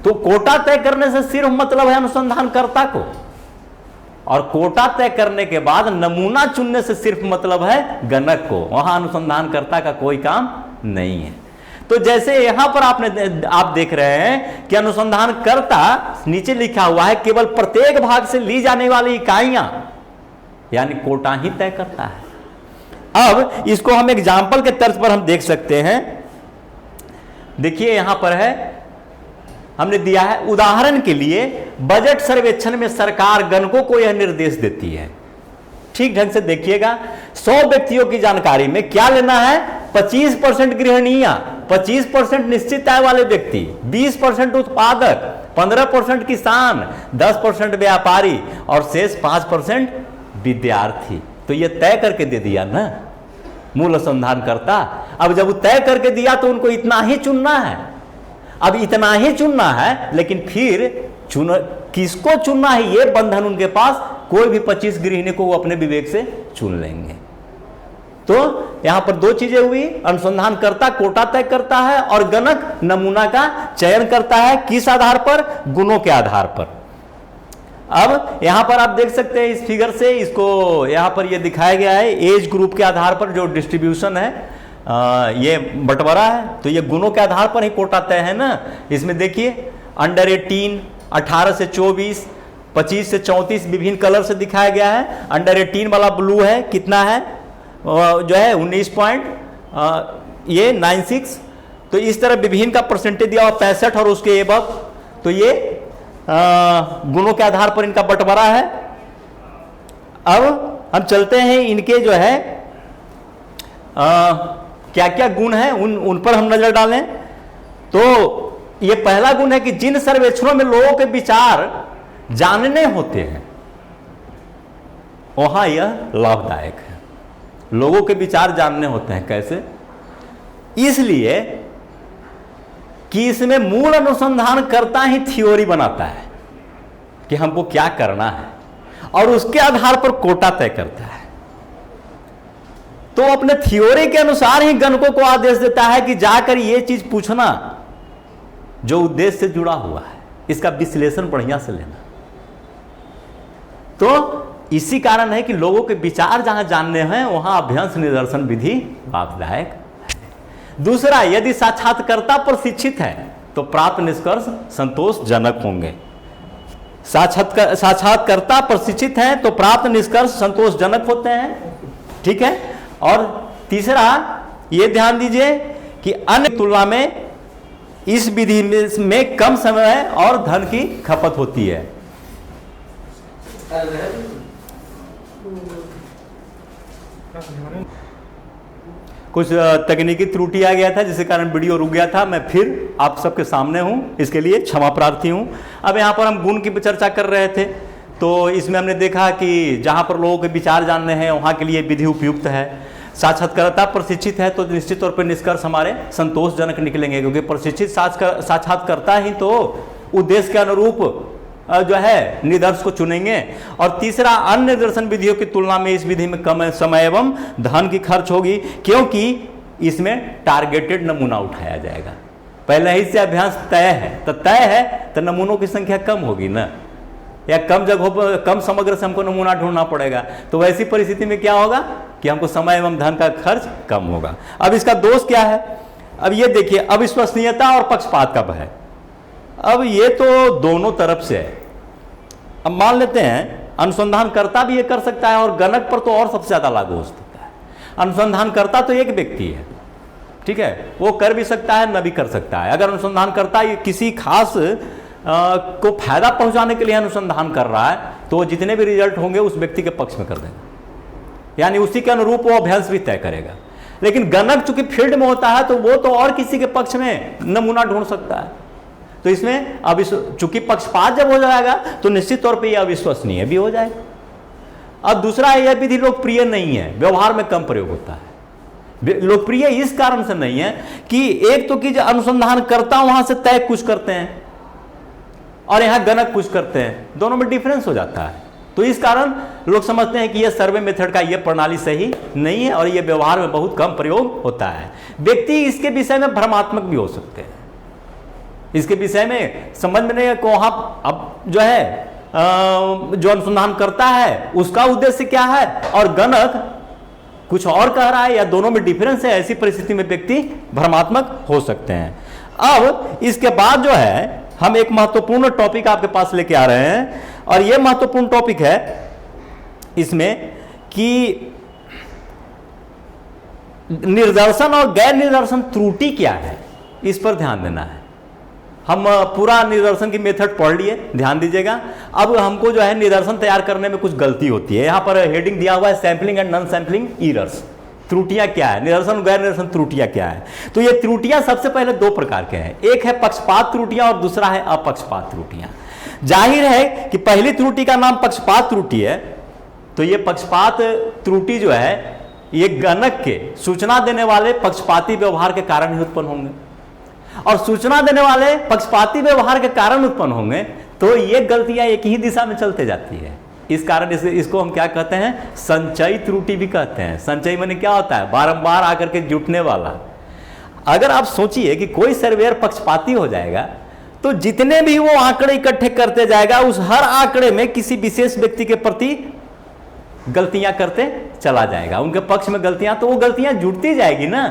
तो कोटा तय करने से सिर्फ मतलब है अनुसंधानकर्ता को, और कोटा तय करने के बाद नमूना चुनने से सिर्फ मतलब है गणक को, वहां अनुसंधानकर्ता का कोई काम नहीं है। तो जैसे यहां पर आप देख रहे हैं कि अनुसंधानकर्ता नीचे लिखा हुआ है केवल प्रत्येक भाग से ली जाने वाली इकाइयां, यानी कोटा ही तय करता है। अब इसको हम एग्जाम्पल के तर्ज पर हम देख सकते हैं। देखिए यहां पर है, हमने दिया है उदाहरण के लिए बजट सर्वेक्षण में सरकार गणकों को यह निर्देश देती है। ठीक ढंग से देखिएगा, 100 व्यक्तियों की जानकारी में क्या लेना है, 25% गृहिणियां, 25% निश्चित आय वाले व्यक्ति, 20% उत्पादक, 15% किसान, 10% व्यापारी और शेष 5% विद्यार्थी। तो ये तय करके दे दिया ना मूल अनुसंधानकर्ता। अब जब वो तय करके दिया तो उनको इतना ही चुनना है। अब इतना ही चुनना है, लेकिन फिर किसको चुनना है ये बंधन उनके पास, कोई भी 25 गृहिणी को वो अपने विवेक से चुन लेंगे। तो यहां पर दो चीजें हुई, अनुसंधानकर्ता कोटा तय करता है और गणक नमूना का चयन करता है। किस आधार पर? गुणों के आधार पर। अब यहां पर आप देख सकते हैं इस फिगर से, इसको यहां पर ये दिखाया गया है एज ग्रुप के आधार पर जो डिस्ट्रीब्यूशन है, ये बंटवारा है। तो ये गुणों के आधार पर ही कोटा तय है ना। इसमें देखिए अंडर 18, 18 से 24, 25 से 34 विभिन्न कलर से दिखाया गया है। अंडर 18 वाला ब्लू है, कितना है जो है 19.96। तो इस तरह विभिन्न का परसेंटेज दिया हुआ 65 और उसके एबव। तो ये गुणों के आधार पर इनका बंटवारा है। अब हम चलते हैं इनके जो है क्या क्या गुण हैं उन पर हम नजर डालें। तो ये पहला गुण है कि जिन सर्वेक्षणों में लोगों के विचार जानने होते हैं वहां यह लाभदायक है। लोगों के विचार जानने होते हैं कैसे? इसलिए कि इसमें मूल अनुसंधानकर्ता ही थ्योरी बनाता है कि हमको क्या करना है और उसके आधार पर कोटा तय करता है। तो अपने थ्योरी के अनुसार ही गणकों को आदेश देता है कि जाकर ये चीज पूछना जो उद्देश्य से जुड़ा हुआ है, इसका विश्लेषण बढ़िया से लेना। तो इसी कारण है कि लोगों के विचार जहां जानने हैं वहां अभ्यंस निदर्शन विधि लाभदायक है। दूसरा, यदि साक्षात्कारकर्ता प्रशिक्षित है तो प्राप्त निष्कर्ष संतोषजनक होंगे। साक्षात्कारकर्ता प्रशिक्षित हैं तो प्राप्त निष्कर्ष संतोषजनक होते हैं। ठीक है। और तीसरा, यह ध्यान दीजिए कि अन्य तुलना में इस विधि में कम समय और धन की खपत होती है। कुछ तकनीकी त्रुटि आ गया था जिसके कारण वीडियो रुक गया था। मैं फिर आप सबके सामने हूं, इसके लिए क्षमा प्रार्थी हूं। अब यहां पर हम गुण की चर्चा कर रहे थे, तो इसमें हमने देखा कि जहां पर लोगों के विचार जानने हैं वहां के लिए विधि उपयुक्त है। साक्षात्कारकर्ता प्रशिक्षित है तो निश्चित तौर पर निष्कर्ष हमारे संतोषजनक निकलेंगे, क्योंकि प्रशिक्षित साक्षात्कारकर्ता ही तो उद्देश्य के अनुरूप जो है निदर्श को चुनेंगे। और तीसरा, अन्य दर्शन विधियों की तुलना में इस विधि में कम समय एवं धन की खर्च होगी, क्योंकि इसमें टारगेटेड नमूना उठाया जाएगा। पहले ही से अभ्यास तय है तो नमूनों की संख्या कम होगी ना, या कम जगहों पर कम समग्र से हमको नमूना ढूंढना पड़ेगा। तो वैसी परिस्थिति में क्या होगा कि हमको समय एवं धन का खर्च कम होगा। अब इसका दोष क्या है? अब ये देखिए, अविश्वसनीयता और पक्षपात का भय। अब ये तो दोनों तरफ से है। अब मान लेते हैं अनुसंधानकर्ता भी ये कर सकता है और गणक पर तो और सबसे ज्यादा लागू हो सकता है। अनुसंधानकर्ता तो एक व्यक्ति है, ठीक है, वो कर भी सकता है, न भी कर सकता है। अगर अनुसंधानकर्ता ये किसी खास को फायदा पहुंचाने के लिए अनुसंधान कर रहा है तो जितने भी रिजल्ट होंगे उस व्यक्ति के पक्ष में कर देगा, यानी उसी के अनुरूप वो अभ्यास भी तय करेगा। लेकिन गणक चूंकि फील्ड में होता है तो वो तो और किसी के पक्ष में नमूना ढूंढ सकता है, तो इसमें अब चूंकि पक्षपात जब हो जाएगा तो निश्चित तौर पे यह अविश्वसनीय भी हो जाएगा। अब दूसरा, यह विधि लोकप्रिय नहीं है, व्यवहार में कम प्रयोग होता है। लोकप्रिय इस कारण से नहीं है कि एक तो कि जो अनुसंधान करता वहां से तय कुछ करते हैं और यहां गणक कुछ करते हैं, दोनों में डिफरेंस हो जाता है। तो इस कारण लोग समझते हैं कि यह सर्वे मेथड का यह प्रणाली सही नहीं है और यह व्यवहार में बहुत कम प्रयोग होता है। व्यक्ति इसके विषय में भ्रमात्मक भी हो सकते हैं, इसके विषय में समझ में नहीं है को वहां अब जो है जो अनुसंधान करता है उसका उद्देश्य क्या है और गणक कुछ और कह रहा है, या दोनों में डिफरेंस है। ऐसी परिस्थिति में व्यक्ति भ्रमात्मक हो सकते हैं। अब इसके बाद जो है हम एक महत्वपूर्ण टॉपिक आपके पास लेके आ रहे हैं और यह महत्वपूर्ण टॉपिक है इसमें कि निदर्शन और गैर निदर्शन त्रुटि क्या है, इस पर ध्यान देना है। हम पूरा निदर्शन की मेथड पढ़ लिए, ध्यान दीजिएगा। अब हमको जो है निदर्शन तैयार करने में कुछ गलती होती है। यहां पर हेडिंग दिया हुआ है sampling and non sampling errors. त्रुटियां क्या है, निदर्शन गैर निदर्शन त्रुटियां क्या है। तो ये त्रुटियां सबसे पहले दो प्रकार के हैं, एक है पक्षपात त्रुटियां और दूसरा है अपक्षपात त्रुटियां। जाहिर है कि पहली त्रुटि का नाम पक्षपात त्रुटि है, तो ये पक्षपात त्रुटि जो है ये गणक के सूचना देने वाले पक्षपाती व्यवहार के कारण ही उत्पन्न होंगे, और सूचना देने वाले पक्षपाती व्यवहार के कारण उत्पन्न होंगे तो ये गलतियां एक ही दिशा में चलते जाती है। इस कारण इसको हम क्या कहते हैं, संचयी त्रुटि भी कहते हैं। संचयी माने क्या होता है, बारंबार आकर के जुटने वाला। अगर आप सोचिए कि कोई सर्वेयर पक्षपाती हो जाएगा तो जितने भी वो आंकड़े इकट्ठे करते जाएगा उस हर आंकड़े में किसी विशेष व्यक्ति के प्रति गलतियां करते चला जाएगा, उनके पक्ष में गलतियां, तो वो गलतियां जुड़ती जाएगी ना।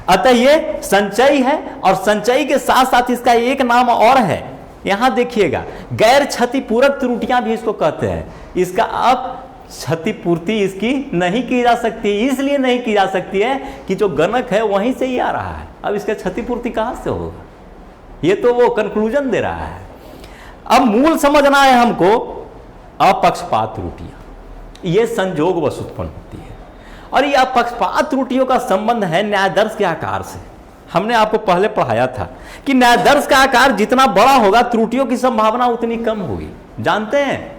अतः ये संचयी है और संचयी के साथ साथ इसका एक नाम और है, यहां देखिएगा, गैर क्षतिपूरक त्रुटियां भी इसको कहते हैं। इसका अब क्षतिपूर्ति इसकी नहीं की जा सकती, इसलिए नहीं की जा सकती है कि जो गणक है वहीं से ही आ रहा है, अब इसका क्षतिपूर्ति कहां से होगा, ये तो वो कंक्लूजन दे रहा है। अब मूल समझना है हमको, अपक्षपात त्रुटियां ये संजोगवश उत्पन्न होती है और ये अपक्षपात त्रुटियों का संबंध है न्यायादर्श के आकार से। हमने आपको पहले पढ़ाया था कि न्यायादर्श का आकार जितना बड़ा होगा त्रुटियों की संभावना उतनी कम होगी। जानते हैं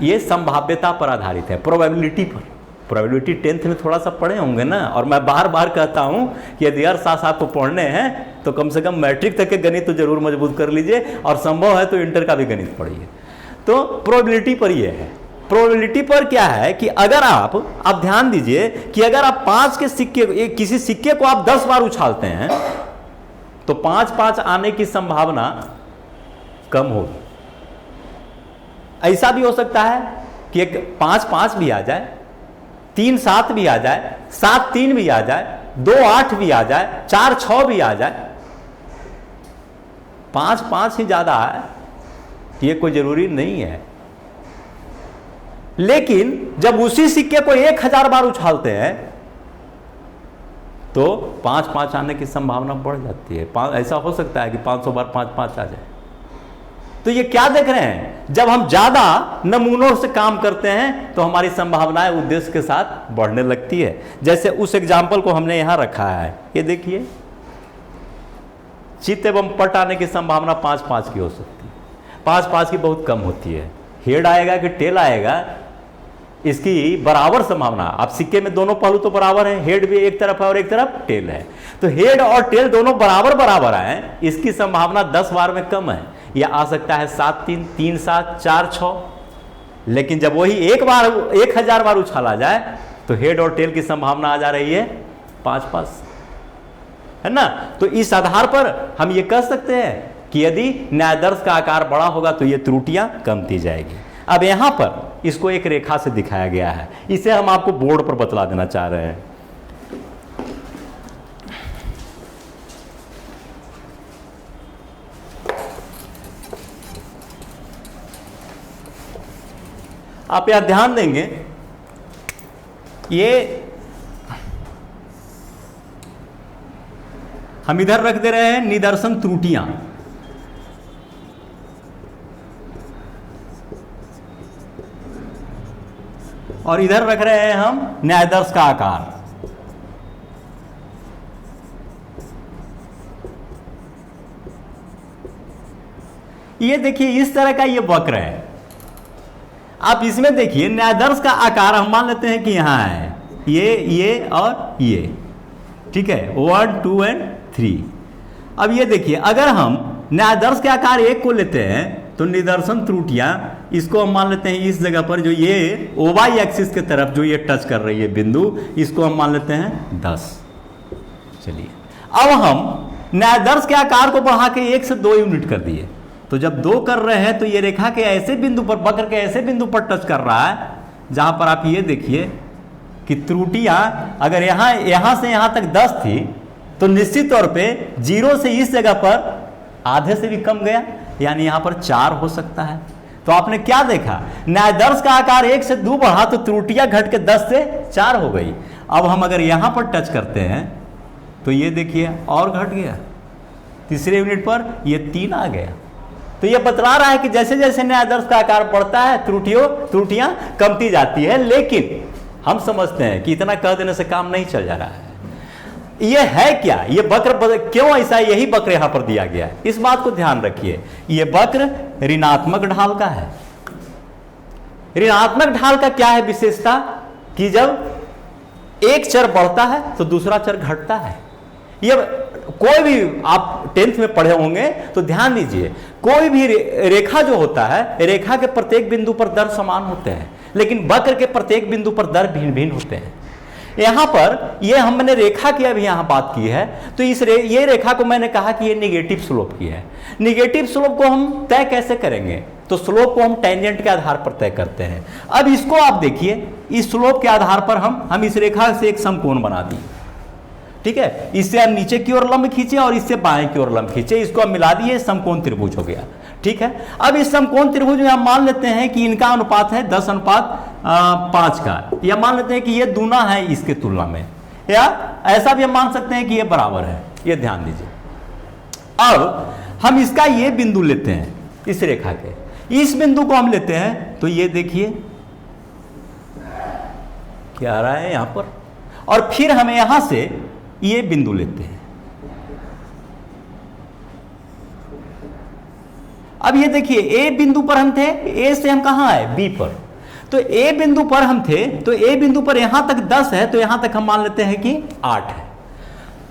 ये संभाव्यता पर आधारित है, प्रोबेबिलिटी पर। प्रोबेबिलिटी 10th में थोड़ा सा पढ़े होंगे ना, और मैं बार बार कहता हूं कि यदि अर्थशास्त्र आपको पढ़ने हैं तो कम से कम मैट्रिक तक के गणित तो जरूर मजबूत कर लीजिए, और संभव है तो इंटर का भी गणित पढ़िए। तो प्रोबेबिलिटी पर यह है। प्रोबेबिलिटी पर क्या है कि अगर आप ध्यान दीजिए कि अगर आप 5 के सिक्के, किसी सिक्के को आप 10 बार उछालते हैं तो 5-5 आने की संभावना कम होगी। ऐसा भी हो सकता है कि एक 5-5 भी आ जाए, 3-7 भी आ जाए, 7-3 भी आ जाए, 2-8 भी आ जाए, 4-6 भी आ जाए। 5-5 ही ज्यादा है ये कोई जरूरी नहीं है। लेकिन जब उसी सिक्के को 1000 बार उछालते हैं तो 5-5 आने की संभावना बढ़ जाती है। ऐसा हो सकता है कि 500 बार 5-5 आ जाए। तो ये क्या देख रहे हैं, जब हम ज्यादा नमूनों से काम करते हैं तो हमारी संभावनाएं उद्देश्य के साथ बढ़ने लगती है। जैसे उस एग्जाम्पल को हमने यहां रखा है, ये देखिए, चित्त एवं पट आने की संभावना 5-5 की हो सकती है, 5-5 की बहुत कम होती है। हेड आएगा कि टेल आएगा, इसकी बराबर संभावना। आप सिक्के में दोनों पहलू तो बराबर हैं, हेड भी एक तरफ है और एक तरफ टेल है, तो हेड और टेल दोनों बराबर बराबर आए, इसकी संभावना 10 बार में कम है। यह आ सकता है 7-3, 3-7, 4-6। लेकिन जब वही एक बार 1000 बार उछाला जाए तो हेड और टेल की संभावना आ जा रही है 5-5, है ना। तो इस आधार पर हम ये कह सकते हैं कि यदि न्यायादर्श का आकार बड़ा होगा तो ये त्रुटियां कमती जाएगी। अब यहां पर इसको एक रेखा से दिखाया गया है, इसे हम आपको बोर्ड पर बतला देना चाह रहे हैं। आप यहां ध्यान देंगे, ये हम इधर रख दे रहे हैं निदर्शन त्रुटियां, और इधर रख रहे हैं हम न्यायदर्श का आकार। ये देखिए इस तरह का ये वक्र है। आप इसमें देखिए न्यायदर्श का आकार हम मान लेते हैं कि यहां है, ये और ये, ठीक है, 1 2 एंड 3। अब ये देखिए अगर हम न्यायदर्श के आकार 1 को लेते हैं तो निदर्शन त्रुटियां इसको हम मान लेते हैं इस जगह पर, जो ये ओवाई एक्सिस के तरफ जो ये टच कर रही है बिंदु, इसको हम मान लेते हैं 10। चलिए अब हम न्यायदर्श के आकार को बढ़ा के 1 से 2 यूनिट कर दिए, तो जब 2 कर रहे हैं तो ये रेखा के ऐसे बिंदु पर, वक्र के ऐसे बिंदु पर टच कर रहा है जहां पर आप ये देखिए कि त्रुटियां अगर यहां से यहां तक 10 थी तो निश्चित तौर पे 0 से इस जगह पर आधे से भी कम गया, यानी यहां पर 4 हो सकता है। तो आपने क्या देखा, न्यायदर्श का आकार 1 से 2 बढ़ा तो त्रुटियां घट के 10 से 4 हो गई। अब हम अगर यहां पर टच करते हैं तो ये देखिए और घट गया, तीसरे यूनिट पर ये 3 आ गया। तो ये बतला रहा है कि जैसे जैसे न्यायदर्श का आकार बढ़ता है त्रुटियां कमती जाती है, लेकिन हम समझते हैं कि इतना कह देने से काम नहीं चल जा रहा है। ये है क्या, ये वक्र क्यों ऐसा, यही वक्र यहां पर दिया गया है, इस बात को ध्यान रखिए। ये वक्र ऋणात्मक ढाल का है। ऋणात्मक ढाल का क्या है विशेषता, कि जब एक चर बढ़ता है तो दूसरा चर घटता है। ये कोई भी आप 10th में पढ़े होंगे तो ध्यान दीजिए, कोई भी रेखा जो होता है, रेखा के प्रत्येक बिंदु पर दर समान होते हैं, लेकिन वक्र के प्रत्येक बिंदु पर दर भिन्न भिन्न होते हैं। यहां पर ये हमने रेखा की अभी यहां बात की है, तो ये रेखा को मैंने कहा कि ये निगेटिव स्लोप की है। निगेटिव स्लोप को हम तय कैसे करेंगे, तो स्लोप को हम टेंजेंट के आधार पर तय करते हैं। अब इसको आप देखिए, इस स्लोप के आधार पर हम इस रेखा से एक समकोण बना दिए, ठीक है, इससे हम नीचे की ओर लंब खींचे और इससे बाएं की ओर लंब खींचे, इसको हम मिला दिए, समकोण त्रिभुज हो गया, ठीक है। अब इस समकोण त्रिभुज में हम मान लेते हैं कि इनका अनुपात है 10:5 का, या मान लेते हैं कि ये दूना है इसके तुलना में, या ऐसा भी हम मान सकते हैं कि ये बराबर है, ये ध्यान दीजिए। अब हम इसका ये बिंदु लेते हैं, इस रेखा के इस बिंदु को हम लेते हैं, तो ये देखिए क्या आ रहा है यहां पर, और फिर हमें यहां से ये बिंदु लेते हैं। अब ये देखिए ए बिंदु पर हम थे, ए से हम कहां आए, बी पर, तो ए बिंदु पर हम थे, तो ए बिंदु पर यहां तक 10 है, तो यहां तक हम मान लेते हैं कि 8 है।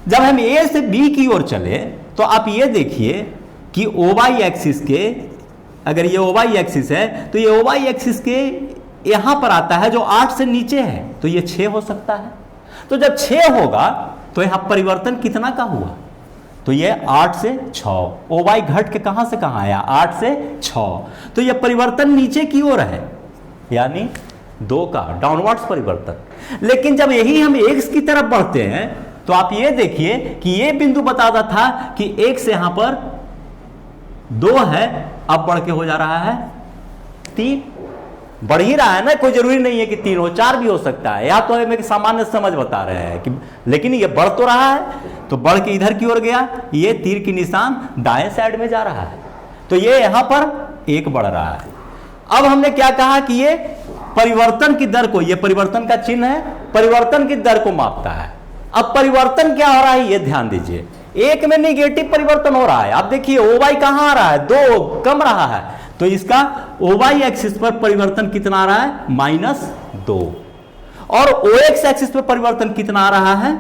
जब हम ए से बी की ओर चले तो आप ये देखिए कि ओवाई एक्सिस के, अगर ये ओवाई एक्सिस है तो ये ओवाई एक्सिस के यहां पर आता है जो 8 से नीचे है, तो ये 6 हो सकता है। तो जब 6 होगा तो यहां परिवर्तन कितना का हुआ, तो ये 8 से 6, ओवाई घट के कहां से कहां आया, 8 से 6, तो ये परिवर्तन नीचे की ओर है, यानी 2 का डाउनवर्ड्स परिवर्तन। लेकिन जब यही हम x की तरफ बढ़ते हैं तो आप ये देखिए कि ये बिंदु बताता था कि x से यहां पर 2 है, अब बढ़ के हो जा रहा है 3, बढ़ ही रहा है ना, कोई जरूरी नहीं है कि 3 हो, 4 भी हो सकता है, या तो हमें सामान्य समझ बता रहे हैं कि, लेकिन ये बढ़ तो रहा है, तो बढ़ के इधर की ओर गया, ये तीर की निशान दाएं साइड में जा रहा है, तो ये यहां पर 1 बढ़ रहा है। अब हमने क्या कहा कि ये परिवर्तन की दर को, ये परिवर्तन का चिन्ह है, परिवर्तन की दर को मापता है। अब परिवर्तन क्या हो रहा है ये ध्यान दीजिए, एक में निगेटिव परिवर्तन हो रहा है। आप देखिए ओवाई कहां आ रहा है, 2 कम रहा है, तो इसका ओवाई एक्सिस पर परिवर्तन कितना आ रहा है, -2, और ओएक्स एक्सिस पर परिवर्तन कितना आ रहा है,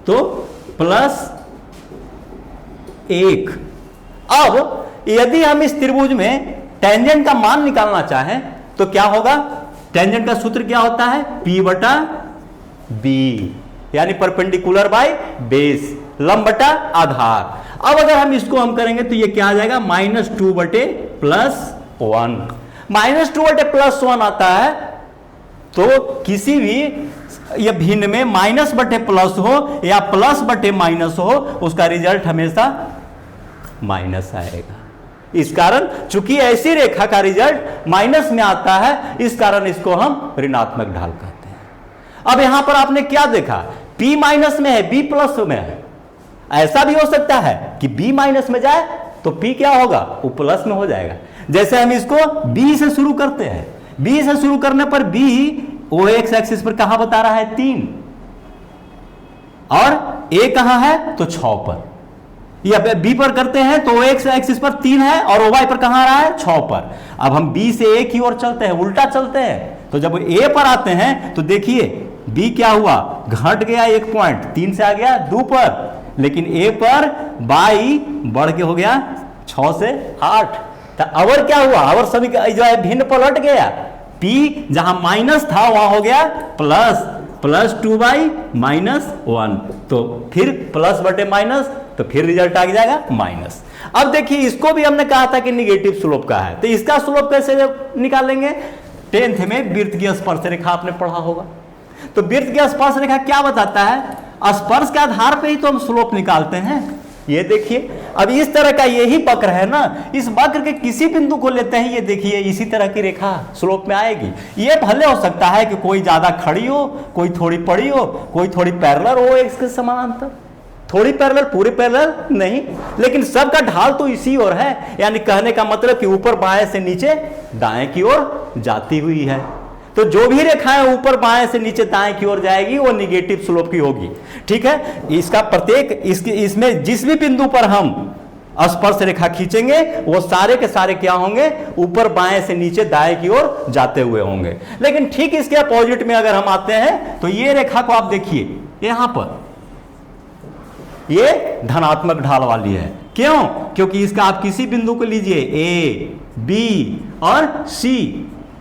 तो +1। अब यदि हम इस त्रिभुज में टेंजेंट का मान निकालना चाहें तो क्या होगा, टेंजेंट का सूत्र क्या होता है, P/B, यानी परपेंडिकुलर बाय बेस, लंब बटा आधार। अब अगर हम इसको हम करेंगे तो ये क्या आ जाएगा, -2/+1। -2/+1 आता है तो किसी भी ये भिन्न में -/+ हो या +/- हो, उसका रिजल्ट हमेशा माइनस आएगा। इस कारण चूंकि ऐसी रेखा का रिजल्ट माइनस में आता है, इस कारण इसको हम ऋणात्मक ढाल कहते हैं। अब यहां पर आपने क्या देखा, P- में है, B+ में है, ऐसा भी हो सकता है कि b माइनस में जाए तो p क्या होगा, वो प्लस में हो जाएगा। जैसे हम इसको b से शुरू करते हैं, b से शुरू करने पर b ओ एक्स एक्सिस पर कहां बता रहा है 3, और a कहां है तो 6 पर, या b पर करते हैं तो एक्स एक्सिस पर 3 है और y पर कहां आ रहा है 6 पर। अब हम b से a की ओर चलते हैं, उल्टा चलते हैं, तो जब a पर आते हैं तो देखिए b क्या हुआ, घट गया 1 पॉइंट, 3 से आ गया 2 पर, लेकिन a पर बाई बढ़ के हो गया 6 से 8। तो अवर क्या हुआ, अवर सभी जो है भिन्न पलट गया, p जहां माइनस था वहां हो गया प्लस, प्लस 2 माइनस 1, तो फिर प्लस बटे माइनस, तो फिर रिजल्ट आ जाएगा माइनस। अब देखिए इसको भी हमने कहा था कि निगेटिव स्लोप का है, तो इसका स्लोप कैसे निकालेंगे, 10th में वृत्त की स्पर्श रेखा आपने पढ़ा होगा। तो वृत्त की स्पर्श रेखा क्या बताता है, स्पर्श के आधार पर ही तो हम स्लोप निकालते हैं। ये देखिए अब इस तरह का यही वक्र है ना, इस वक्र के किसी बिंदु को लेते हैं, ये देखिए इसी तरह की रेखा स्लोप में आएगी। ये भले हो सकता है कि कोई ज्यादा खड़ी हो, कोई थोड़ी पड़ी हो, कोई थोड़ी पैरेलल हो इसके समानांतर, थोड़ी पैरेलल, पूरी पैरेलल नहीं, लेकिन सबका ढाल तो इसी ओर है। यानी कहने का मतलब कि ऊपर बाएं से नीचे दाएं की ओर जाती हुई है। तो जो भी रेखाएं ऊपर बाएं से नीचे दाएं की ओर जाएगी वो निगेटिव स्लोप की होगी। ठीक है, इसका प्रत्येक इसमें जिस भी बिंदु पर हम स्पर्श रेखा खींचेंगे वो सारे के सारे क्या होंगे, ऊपर बाएं से नीचे दाएं की ओर जाते हुए होंगे। लेकिन ठीक इसके अपोजिट में अगर हम आते हैं तो ये रेखा को आप देखिए, यहां पर ये धनात्मक ढाल वाली है। क्यों, क्योंकि इसका आप किसी बिंदु को लीजिए A, B और C,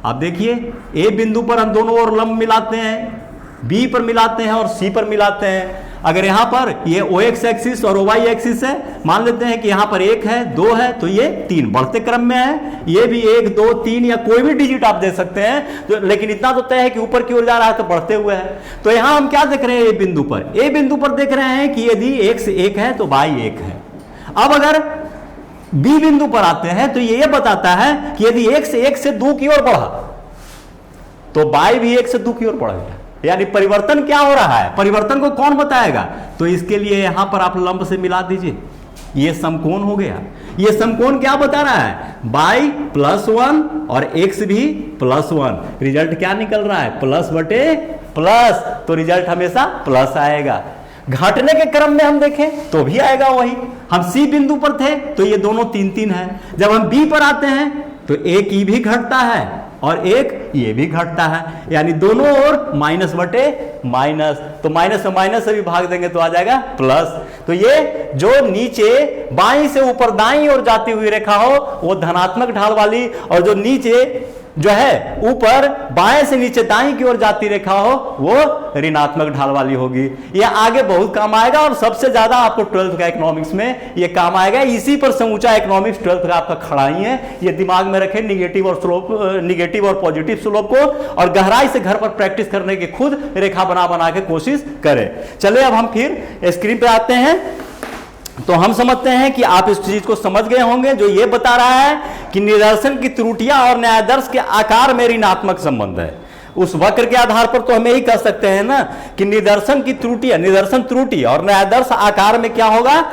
आप देखिए A बिंदु पर हम दोनों ओर लंब मिलाते हैं, B पर मिलाते हैं और C पर मिलाते हैं। अगर यहां पर ये OX एक्सिस और OY एक्सिस है, मान लेते हैं कि यहां पर 1 है, 2 है, तो ये 3 बढ़ते क्रम में है, ये भी 1, 2, 3 या कोई भी डिजिट आप दे सकते हैं, तो लेकिन इतना तो तय है कि ऊपर की ओर जा रहा है तो बढ़ते हुए है। तो यहां हम क्या देख रहे हैं, A बिंदु पर देख रहे हैं कि यदि X 1 है तो Y 1 है। अब अगर B बिंदु पर आते हैं तो ये बताता है कि यदि X 1 से 2 की ओर बढ़ा तो Y भी 1 से 2 की ओर बढ़ गया। यानी परिवर्तन क्या हो रहा है, परिवर्तन को कौन बताएगा, तो इसके लिए यहां पर आप लंब से मिला दीजिए, ये समकोण हो गया। ये समकोण क्या बता रहा है, y +1 और x भी +1, रिजल्ट क्या निकल रहा है, प्लस बटे प्लस, तो रिजल्ट हमेशा प्लस आएगा। घटने के क्रम में हम देखें तो भी आएगा वही। हम C बिंदु पर थे तो ये दोनों 3-3 है, जब हम B पर आते हैं तो एक ई भी घटता है और एक ये भी घटता है, यानी दोनों ओर माइनस बटे माइनस, तो माइनस में माइनस से भी भाग देंगे तो आ जाएगा प्लस। तो ये जो नीचे बाईं से ऊपर दाईं ओर जाती हुई रेखा हो वो धनात्मक ढाल वाली, और जो नीचे जो है ऊपर बाएं से नीचे दाईं की ओर जाती रेखा हो वो ऋणात्मक ढाल वाली होगी। ये आगे बहुत काम आएगा और सबसे ज्यादा आपको 12th का इकोनॉमिक्स में ये काम आएगा। इसी पर समूचा इकोनॉमिक्स 12th का आपका खड़ा ही है। ये दिमाग में रखें, निगेटिव और पॉजिटिव स्लोप को, और गहराई से घर पर प्रैक्टिस करने की खुद रेखा बना के कोशिश करें। चले अब हम फिर स्क्रीन पे आते हैं। तो हम समझते हैं कि आप इस चीज को समझ गए होंगे, जो ये बता रहा है कि निदर्शन की त्रुटियां और न्यायादर्श के आकार में ऋणात्मक संबंध है। उस वक्र के आधार पर तो हम यही कह सकते हैं ना कि निदर्शन त्रुटि और न्यायादर्श आकार में क्या होगा,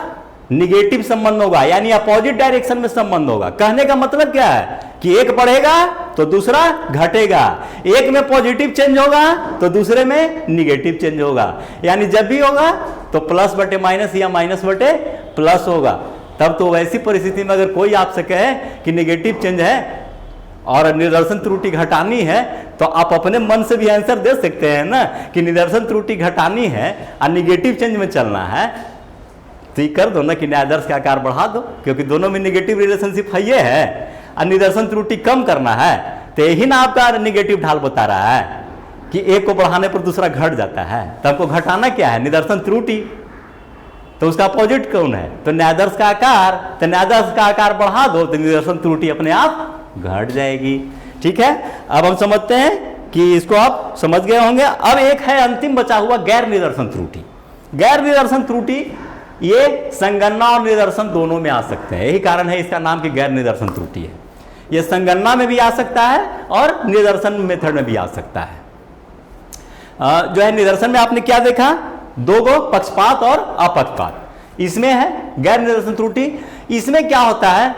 निगेटिव संबंध होगा, यानी अपोजिट डायरेक्शन में संबंध होगा। कहने का मतलब क्या है कि एक बढ़ेगा तो दूसरा घटेगा, एक में पॉजिटिव चेंज होगा तो दूसरे में निगेटिव चेंज होगा, यानी जब भी होगा तो प्लस बटे माइनस या माइनस बटे प्लस होगा। तब तो वैसी परिस्थिति में अगर कोई आपसे कहे कि निगेटिव चेंज है और निदर्शन त्रुटि घटानी है, तो आप अपने मन से भी आंसर दे सकते हैं ना कि निदर्शन त्रुटि घटानी है और निगेटिव चेंज में चलना है, तो ये कर दो ना कि न्यायादर्श का आकार बढ़ा दो, क्योंकि दोनों में निगेटिव रिलेशनशिप है, ये है, और निदर्शन त्रुटि कम करना है, तो यही ना आपका निगेटिव ढाल बता रहा है कि एक को बढ़ाने पर दूसरा घट जाता है। तो आपको घटाना क्या है, निदर्शन त्रुटि, तो उसका अपोजिट कौन है, तो न्यायादर्श का आकार, तो न्यायादर्श का आकार बढ़ा दो तो निदर्शन त्रुटि अपने आप घट जाएगी। ठीक है, अब हम समझते हैं कि इसको आप समझ गए होंगे। अब एक है अंतिम बचा हुआ गैर निदर्शन त्रुटि। गैर निदर्शन त्रुटि ये संगणना और निदर्शन दोनों में आ सकते हैं, यही कारण है इसका नाम कि गैर निदर्शन त्रुटि है। ये संगणना में भी आ सकता है और निदर्शन मेथड में भी आ सकता है। जो है निदर्शन में आपने क्या देखा, दो गो पक्षपात और अपक्षपात। इसमें है गैर निदर्शन त्रुटि। इसमें क्या होता है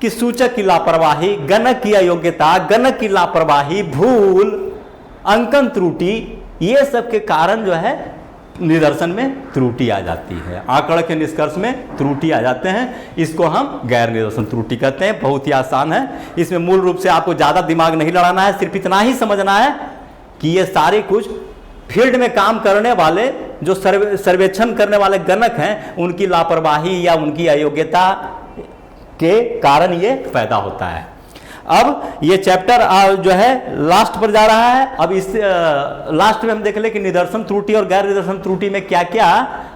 कि सूचक की लापरवाही, गणक की अयोग्यता, गणक की लापरवाही, भूल, अंकन त्रुटि, ये सब के कारण जो है निदर्शन में त्रुटि आ जाती है, आंकड़ के निष्कर्ष में त्रुटि आ जाते हैं। इसको हम गैर निदर्शन त्रुटि कहते हैं। बहुत ही आसान है, इसमें मूल रूप से आपको ज़्यादा दिमाग नहीं लड़ाना है, सिर्फ इतना ही समझना है कि ये सारे कुछ फील्ड में काम करने वाले जो सर्वेक्षण करने वाले गणक हैं, उनकी लापरवाही या उनकी अयोग्यता के कारण ये पैदा होता है। अब ये चैप्टर जो है लास्ट पर जा रहा है। अब इस लास्ट में हम देख ले कि निदर्शन त्रुटि और गैर निदर्शन त्रुटि में क्या क्या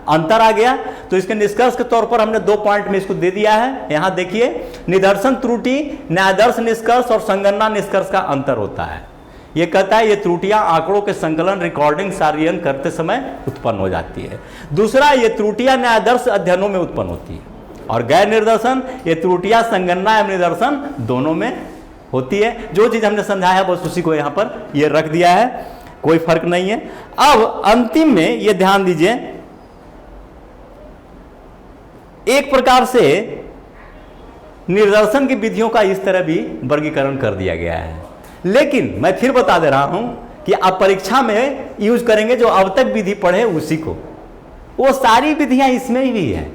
अंतर आ गया। तो इसके निष्कर्ष के तौर पर हमने 2 पॉइंट में इसको दे दिया है। यहां देखिए, निदर्शन त्रुटि न्यायादर्श निष्कर्ष और संगणना निष्कर्ष का अंतर होता है। ये कहता है ये त्रुटियां आंकड़ों के संकलन, रिकॉर्डिंग, सारियन करते समय उत्पन्न हो जाती है। दूसरा, ये त्रुटियां न्यायादर्श अध्ययनों में उत्पन्न होती है। और गैर निर्दर्शन, ये त्रुटियां संगणना एवं निदर्शन दोनों में होती है। जो चीज हमने समझाया बस उसी को यहां पर ये रख दिया है, कोई फर्क नहीं है। अब अंतिम में ये ध्यान दीजिए, एक प्रकार से निदर्शन की विधियों का इस तरह भी वर्गीकरण कर दिया गया है। लेकिन मैं फिर बता दे रहा हूं कि आप परीक्षा में यूज करेंगे जो अब तक विधि पढ़े उसी को, वो सारी विधियां इसमें भी है,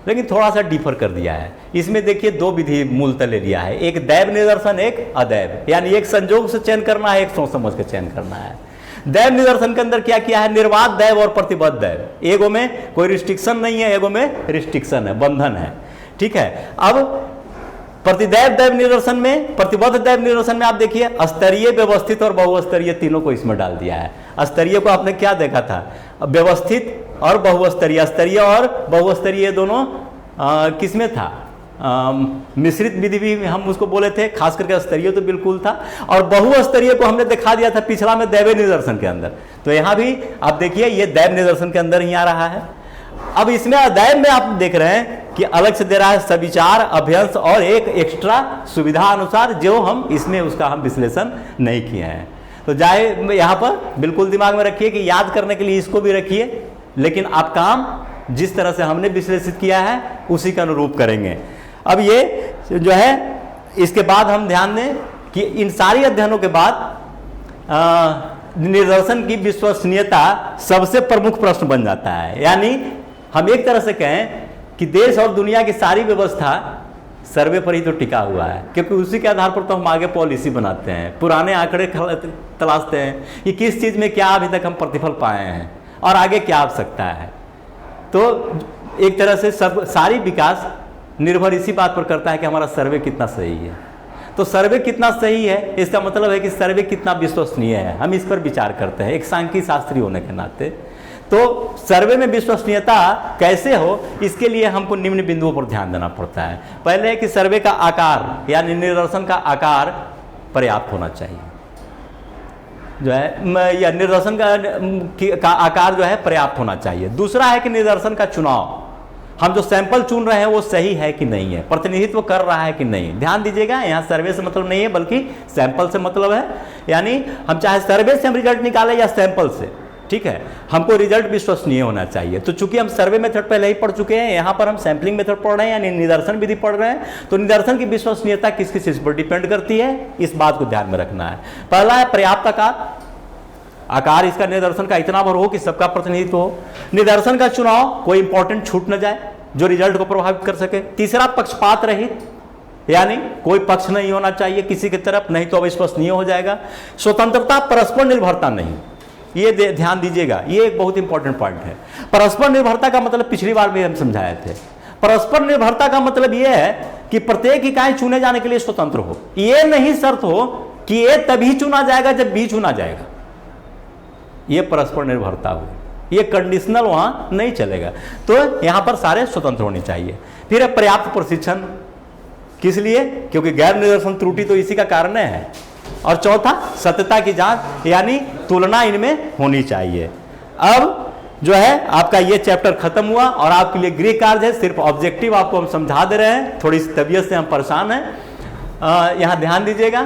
लेकिन थोड़ा सा डिफर कर दिया है। इसमें देखिए 2 विधि मूलतः ले लिया है, एक दैव निदर्शन, एक अदैव, यानी एक संजोग से चयन करना है, एक सोच समझ के चयन करना है। दैव निदर्शन के अंदर क्या किया है, निर्वात दैव और प्रतिबद्ध दैव। एगो में कोई रिस्ट्रिक्शन नहीं है, एगो में रिस्ट्रिक्शन है, बंधन है, ठीक है। अब प्रतिदैव दैव निदर्शन में, प्रतिबद्ध दैव निदर्शन में आप देखिए स्तरीय, व्यवस्थित और बहुस्तरीय तीनों को इसमें डाल दिया है। स्तरीय को आपने क्या देखा था, व्यवस्थित और बहुस्तरीय, स्तरीय और बहुस्तरीय दोनों किसमें था, मिश्रित विधि भी हम उसको बोले थे, खास करके स्तरीय तो बिल्कुल था। और बहुस्तरीय को हमने दिखा दिया था पिछला में दैव निदर्शन के अंदर। तो यहाँ भी आप देखिए ये दैव निदर्शन के अंदर ही आ रहा है। अब इसमें अदैव में आप देख रहे हैं कि अलग से दे रहा है सविचार, अभ्यंश और एक एक्स्ट्रा सुविधा अनुसार, जो हम इसमें उसका हम विश्लेषण नहीं किए हैं। तो जाए यहाँ पर बिल्कुल दिमाग में रखिए कि याद करने के लिए इसको भी रखिए, लेकिन आप काम जिस तरह से हमने विश्लेषित किया है उसी के अनुरूप करेंगे। अब ये जो है, इसके बाद हम ध्यान दें कि इन सारी अध्ययनों के बाद निदर्शन की विश्वसनीयता सबसे प्रमुख प्रश्न बन जाता है। यानी हम एक तरह से कहें कि देश और दुनिया की सारी व्यवस्था सर्वे पर ही तो टिका हुआ है, क्योंकि उसी के आधार पर तो हम आगे पॉलिसी बनाते हैं, पुराने आंकड़े तलाशते हैं कि किस चीज़ में क्या अभी तक हम प्रतिफल पाए हैं और आगे क्या आ सकता है। तो एक तरह से सारी विकास निर्भर इसी बात पर करता है कि हमारा सर्वे कितना सही है। तो सर्वे कितना सही है, इसका मतलब है कि सर्वे कितना विश्वसनीय है, हम इस पर विचार करते हैं एक सांख्यिकी शास्त्री होने के नाते। तो सर्वे में विश्वसनीयता कैसे हो, इसके लिए हमको निम्न बिंदुओं पर ध्यान देना पड़ता है। पहले है कि सर्वे का आकार यानी निदर्शन का आकार पर्याप्त होना चाहिए, जो है या निदर्शन का आकार जो है पर्याप्त होना चाहिए। दूसरा है कि निदर्शन का चुनाव, हम जो सैंपल चुन रहे हैं वो सही है कि नहीं है, प्रतिनिधित्व कर रहा है कि नहीं। ध्यान दीजिएगा, यहाँ सर्वे से मतलब नहीं है बल्कि सैंपल से मतलब है। यानी हम चाहे सर्वे से हम रिजल्ट निकालें या सैंपल से, ठीक है, हमको रिजल्ट विश्वसनीय होना चाहिए। तो चूंकि हम सर्वे मेथड पहले ही पढ़ चुके हैं, यहाँ पर हम सैंपलिंग मेथड पढ़ रहे हैं यानी निदर्शन विधि पढ़ रहे हैं। तो निदर्शन की विश्वसनीयता किस किस चीज पर डिपेंड करती है, इस बात को ध्यान में रखना है। पहला है पर्याप्त आकार इसका निदर्शन का इतना भर हो कि सबका प्रतिनिधित्व हो। निदर्शन का चुनाव, कोई इंपॉर्टेंट छूट न जाए जो रिजल्ट को प्रभावित कर सके। तीसरा पक्षपात रहित, यानी कोई पक्ष नहीं होना चाहिए किसी की तरफ, नहीं तो अविश्वसनीय हो जाएगा। स्वतंत्रता, परस्पर निर्भरता नहीं, ये ध्यान दीजिएगा, ये एक बहुत इंपॉर्टेंट पॉइंट है। परस्पर निर्भरता का मतलब पिछली बार भी हम समझाए थे। परस्पर निर्भरता का मतलब यह है कि प्रत्येक इकाई चुने जाने के लिए स्वतंत्र हो, यह नहीं शर्त हो कि ए तभी चुना जाएगा जब बी चुना जाएगा, यह परस्पर निर्भरता हो, ये कंडीशनल वहां नहीं चलेगा। तो यहां पर सारे स्वतंत्र होने चाहिए। फिर पर्याप्त प्रशिक्षण, किस लिए, क्योंकि गैर निदर्शन त्रुटि तो इसी का कारण है। और चौथा सत्यता की जांच, यानी तुलना इनमें होनी चाहिए। अब जो है आपका ये चैप्टर खत्म हुआ और आपके लिए गृह कार्य है, सिर्फ ऑब्जेक्टिव आपको हम समझा दे रहे हैं, थोड़ी सी तबीयत से हम परेशान हैं। यहां ध्यान दीजिएगा,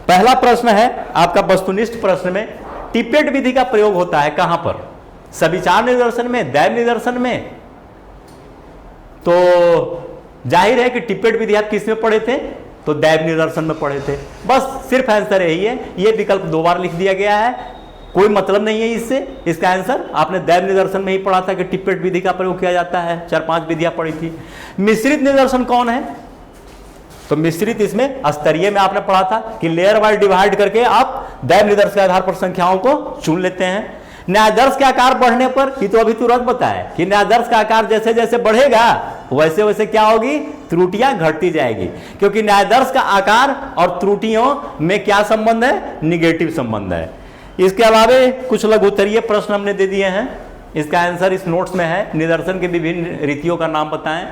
पहला प्रश्न है आपका वस्तुनिष्ठ प्रश्न में, टिपेट विधि का प्रयोग होता है कहां पर, सविचार निदर्शन में, दैव निदर्शन में तो जाहिर है कि टिप्पेट विधि आप किस में पढ़े थे, तो दैव निदर्शन में पढ़े थे। बस सिर्फ आंसर यही है, ये विकल्प 2 बार लिख दिया गया है, कोई मतलब नहीं है इससे। इसका आंसर आपने दैव निदर्शन में ही पढ़ा था कि टिप्पेट विधि का प्रयोग किया जाता है, 4-5 विधियां पढ़ी थी। मिश्रित निदर्शन कौन है, तो मिश्रित इसमें स्तरीय में आपने पढ़ा था कि लेयर वाइज डिवाइड करके आप दैव निदर्श के आधार पर संख्याओं को चुन लेते हैं। न्यायादर्श के आकार बढ़ने पर, ये तो अभी तुरंत बताया कि न्यायादर्श का आकार जैसे जैसे बढ़ेगा वैसे वैसे क्या होगी, त्रुटियां घटती जाएगी, क्योंकि न्यायादर्श का आकार और त्रुटियों में क्या संबंध है, निगेटिव संबंध है। इसके अलावा कुछ लघुत्तरीय प्रश्न हमने दे दिए हैं, इसका आंसर इस नोट्स में है। निदर्शन के विभिन्न रीतियों का नाम बताएं,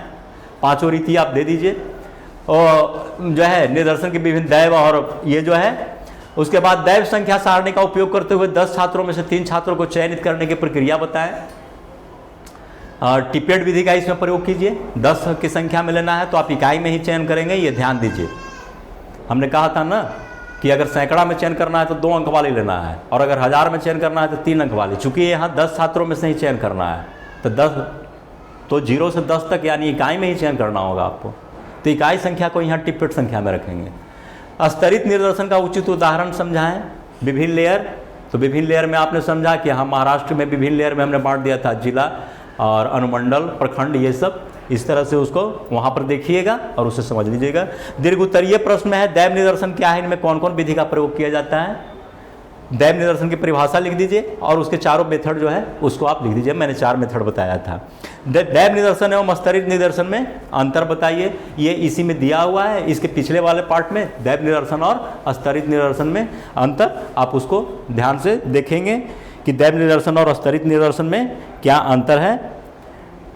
5 रीति आप दे दीजिए, और जो है निदर्शन के विभिन्न दैव और ये जो है। उसके बाद दैव संख्या सारणी का उपयोग करते हुए 10 छात्रों में से 3 छात्रों को चयनित करने की प्रक्रिया बताएं। टिप्पेट विधि का इसमें प्रयोग कीजिए, 10 की संख्या में लेना है तो आप इकाई में ही चयन करेंगे, ये ध्यान दीजिए। हमने कहा था ना कि अगर सैकड़ा में चयन करना है तो 2 अंक वाली लेना है, और अगर 1000 में चयन करना है तो 3 अंक वाली। चूंकि यहाँ 10 छात्रों में से ही चयन करना है तो 0 से 10 तक यानी इकाई में ही चयन करना होगा आपको, तो इकाई संख्या को यहाँ टिप्पेट संख्या में रखेंगे। स्तरित निदर्शन का उचित उदाहरण समझाएं। विभिन्न लेयर, तो विभिन्न लेयर में आपने समझा कि हम महाराष्ट्र में विभिन्न लेयर में हमने बांट दिया था, जिला और अनुमंडल, प्रखंड, ये सब इस तरह से उसको वहाँ पर देखिएगा और उसे समझ लीजिएगा। दीर्घ उत्तरीय प्रश्न में है दैव निदर्शन क्या है, इनमें कौन कौन विधि का प्रयोग किया जाता है। दैव निदर्शन की परिभाषा लिख दीजिए और उसके चारों मेथड जो है उसको आप लिख दीजिए, मैंने 4 मेथड बताया था। दैव निदर्शन एवं स्तरित निदर्शन में अंतर बताइए, ये इसी में दिया हुआ है, इसके पिछले वाले पार्ट में दैव निदर्शन और स्तरित निदर्शन में अंतर, आप उसको ध्यान से देखेंगे कि दैव निदर्शन और स्तरित निदर्शन में क्या अंतर है।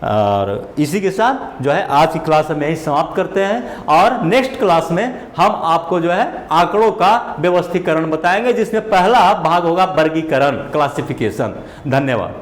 और इसी के साथ जो है आज की क्लास हम यही समाप्त करते हैं, और नेक्स्ट क्लास में हम आपको जो है आंकड़ों का व्यवस्थीकरण बताएंगे, जिसमें पहला भाग होगा वर्गीकरण, क्लासिफिकेशन। धन्यवाद।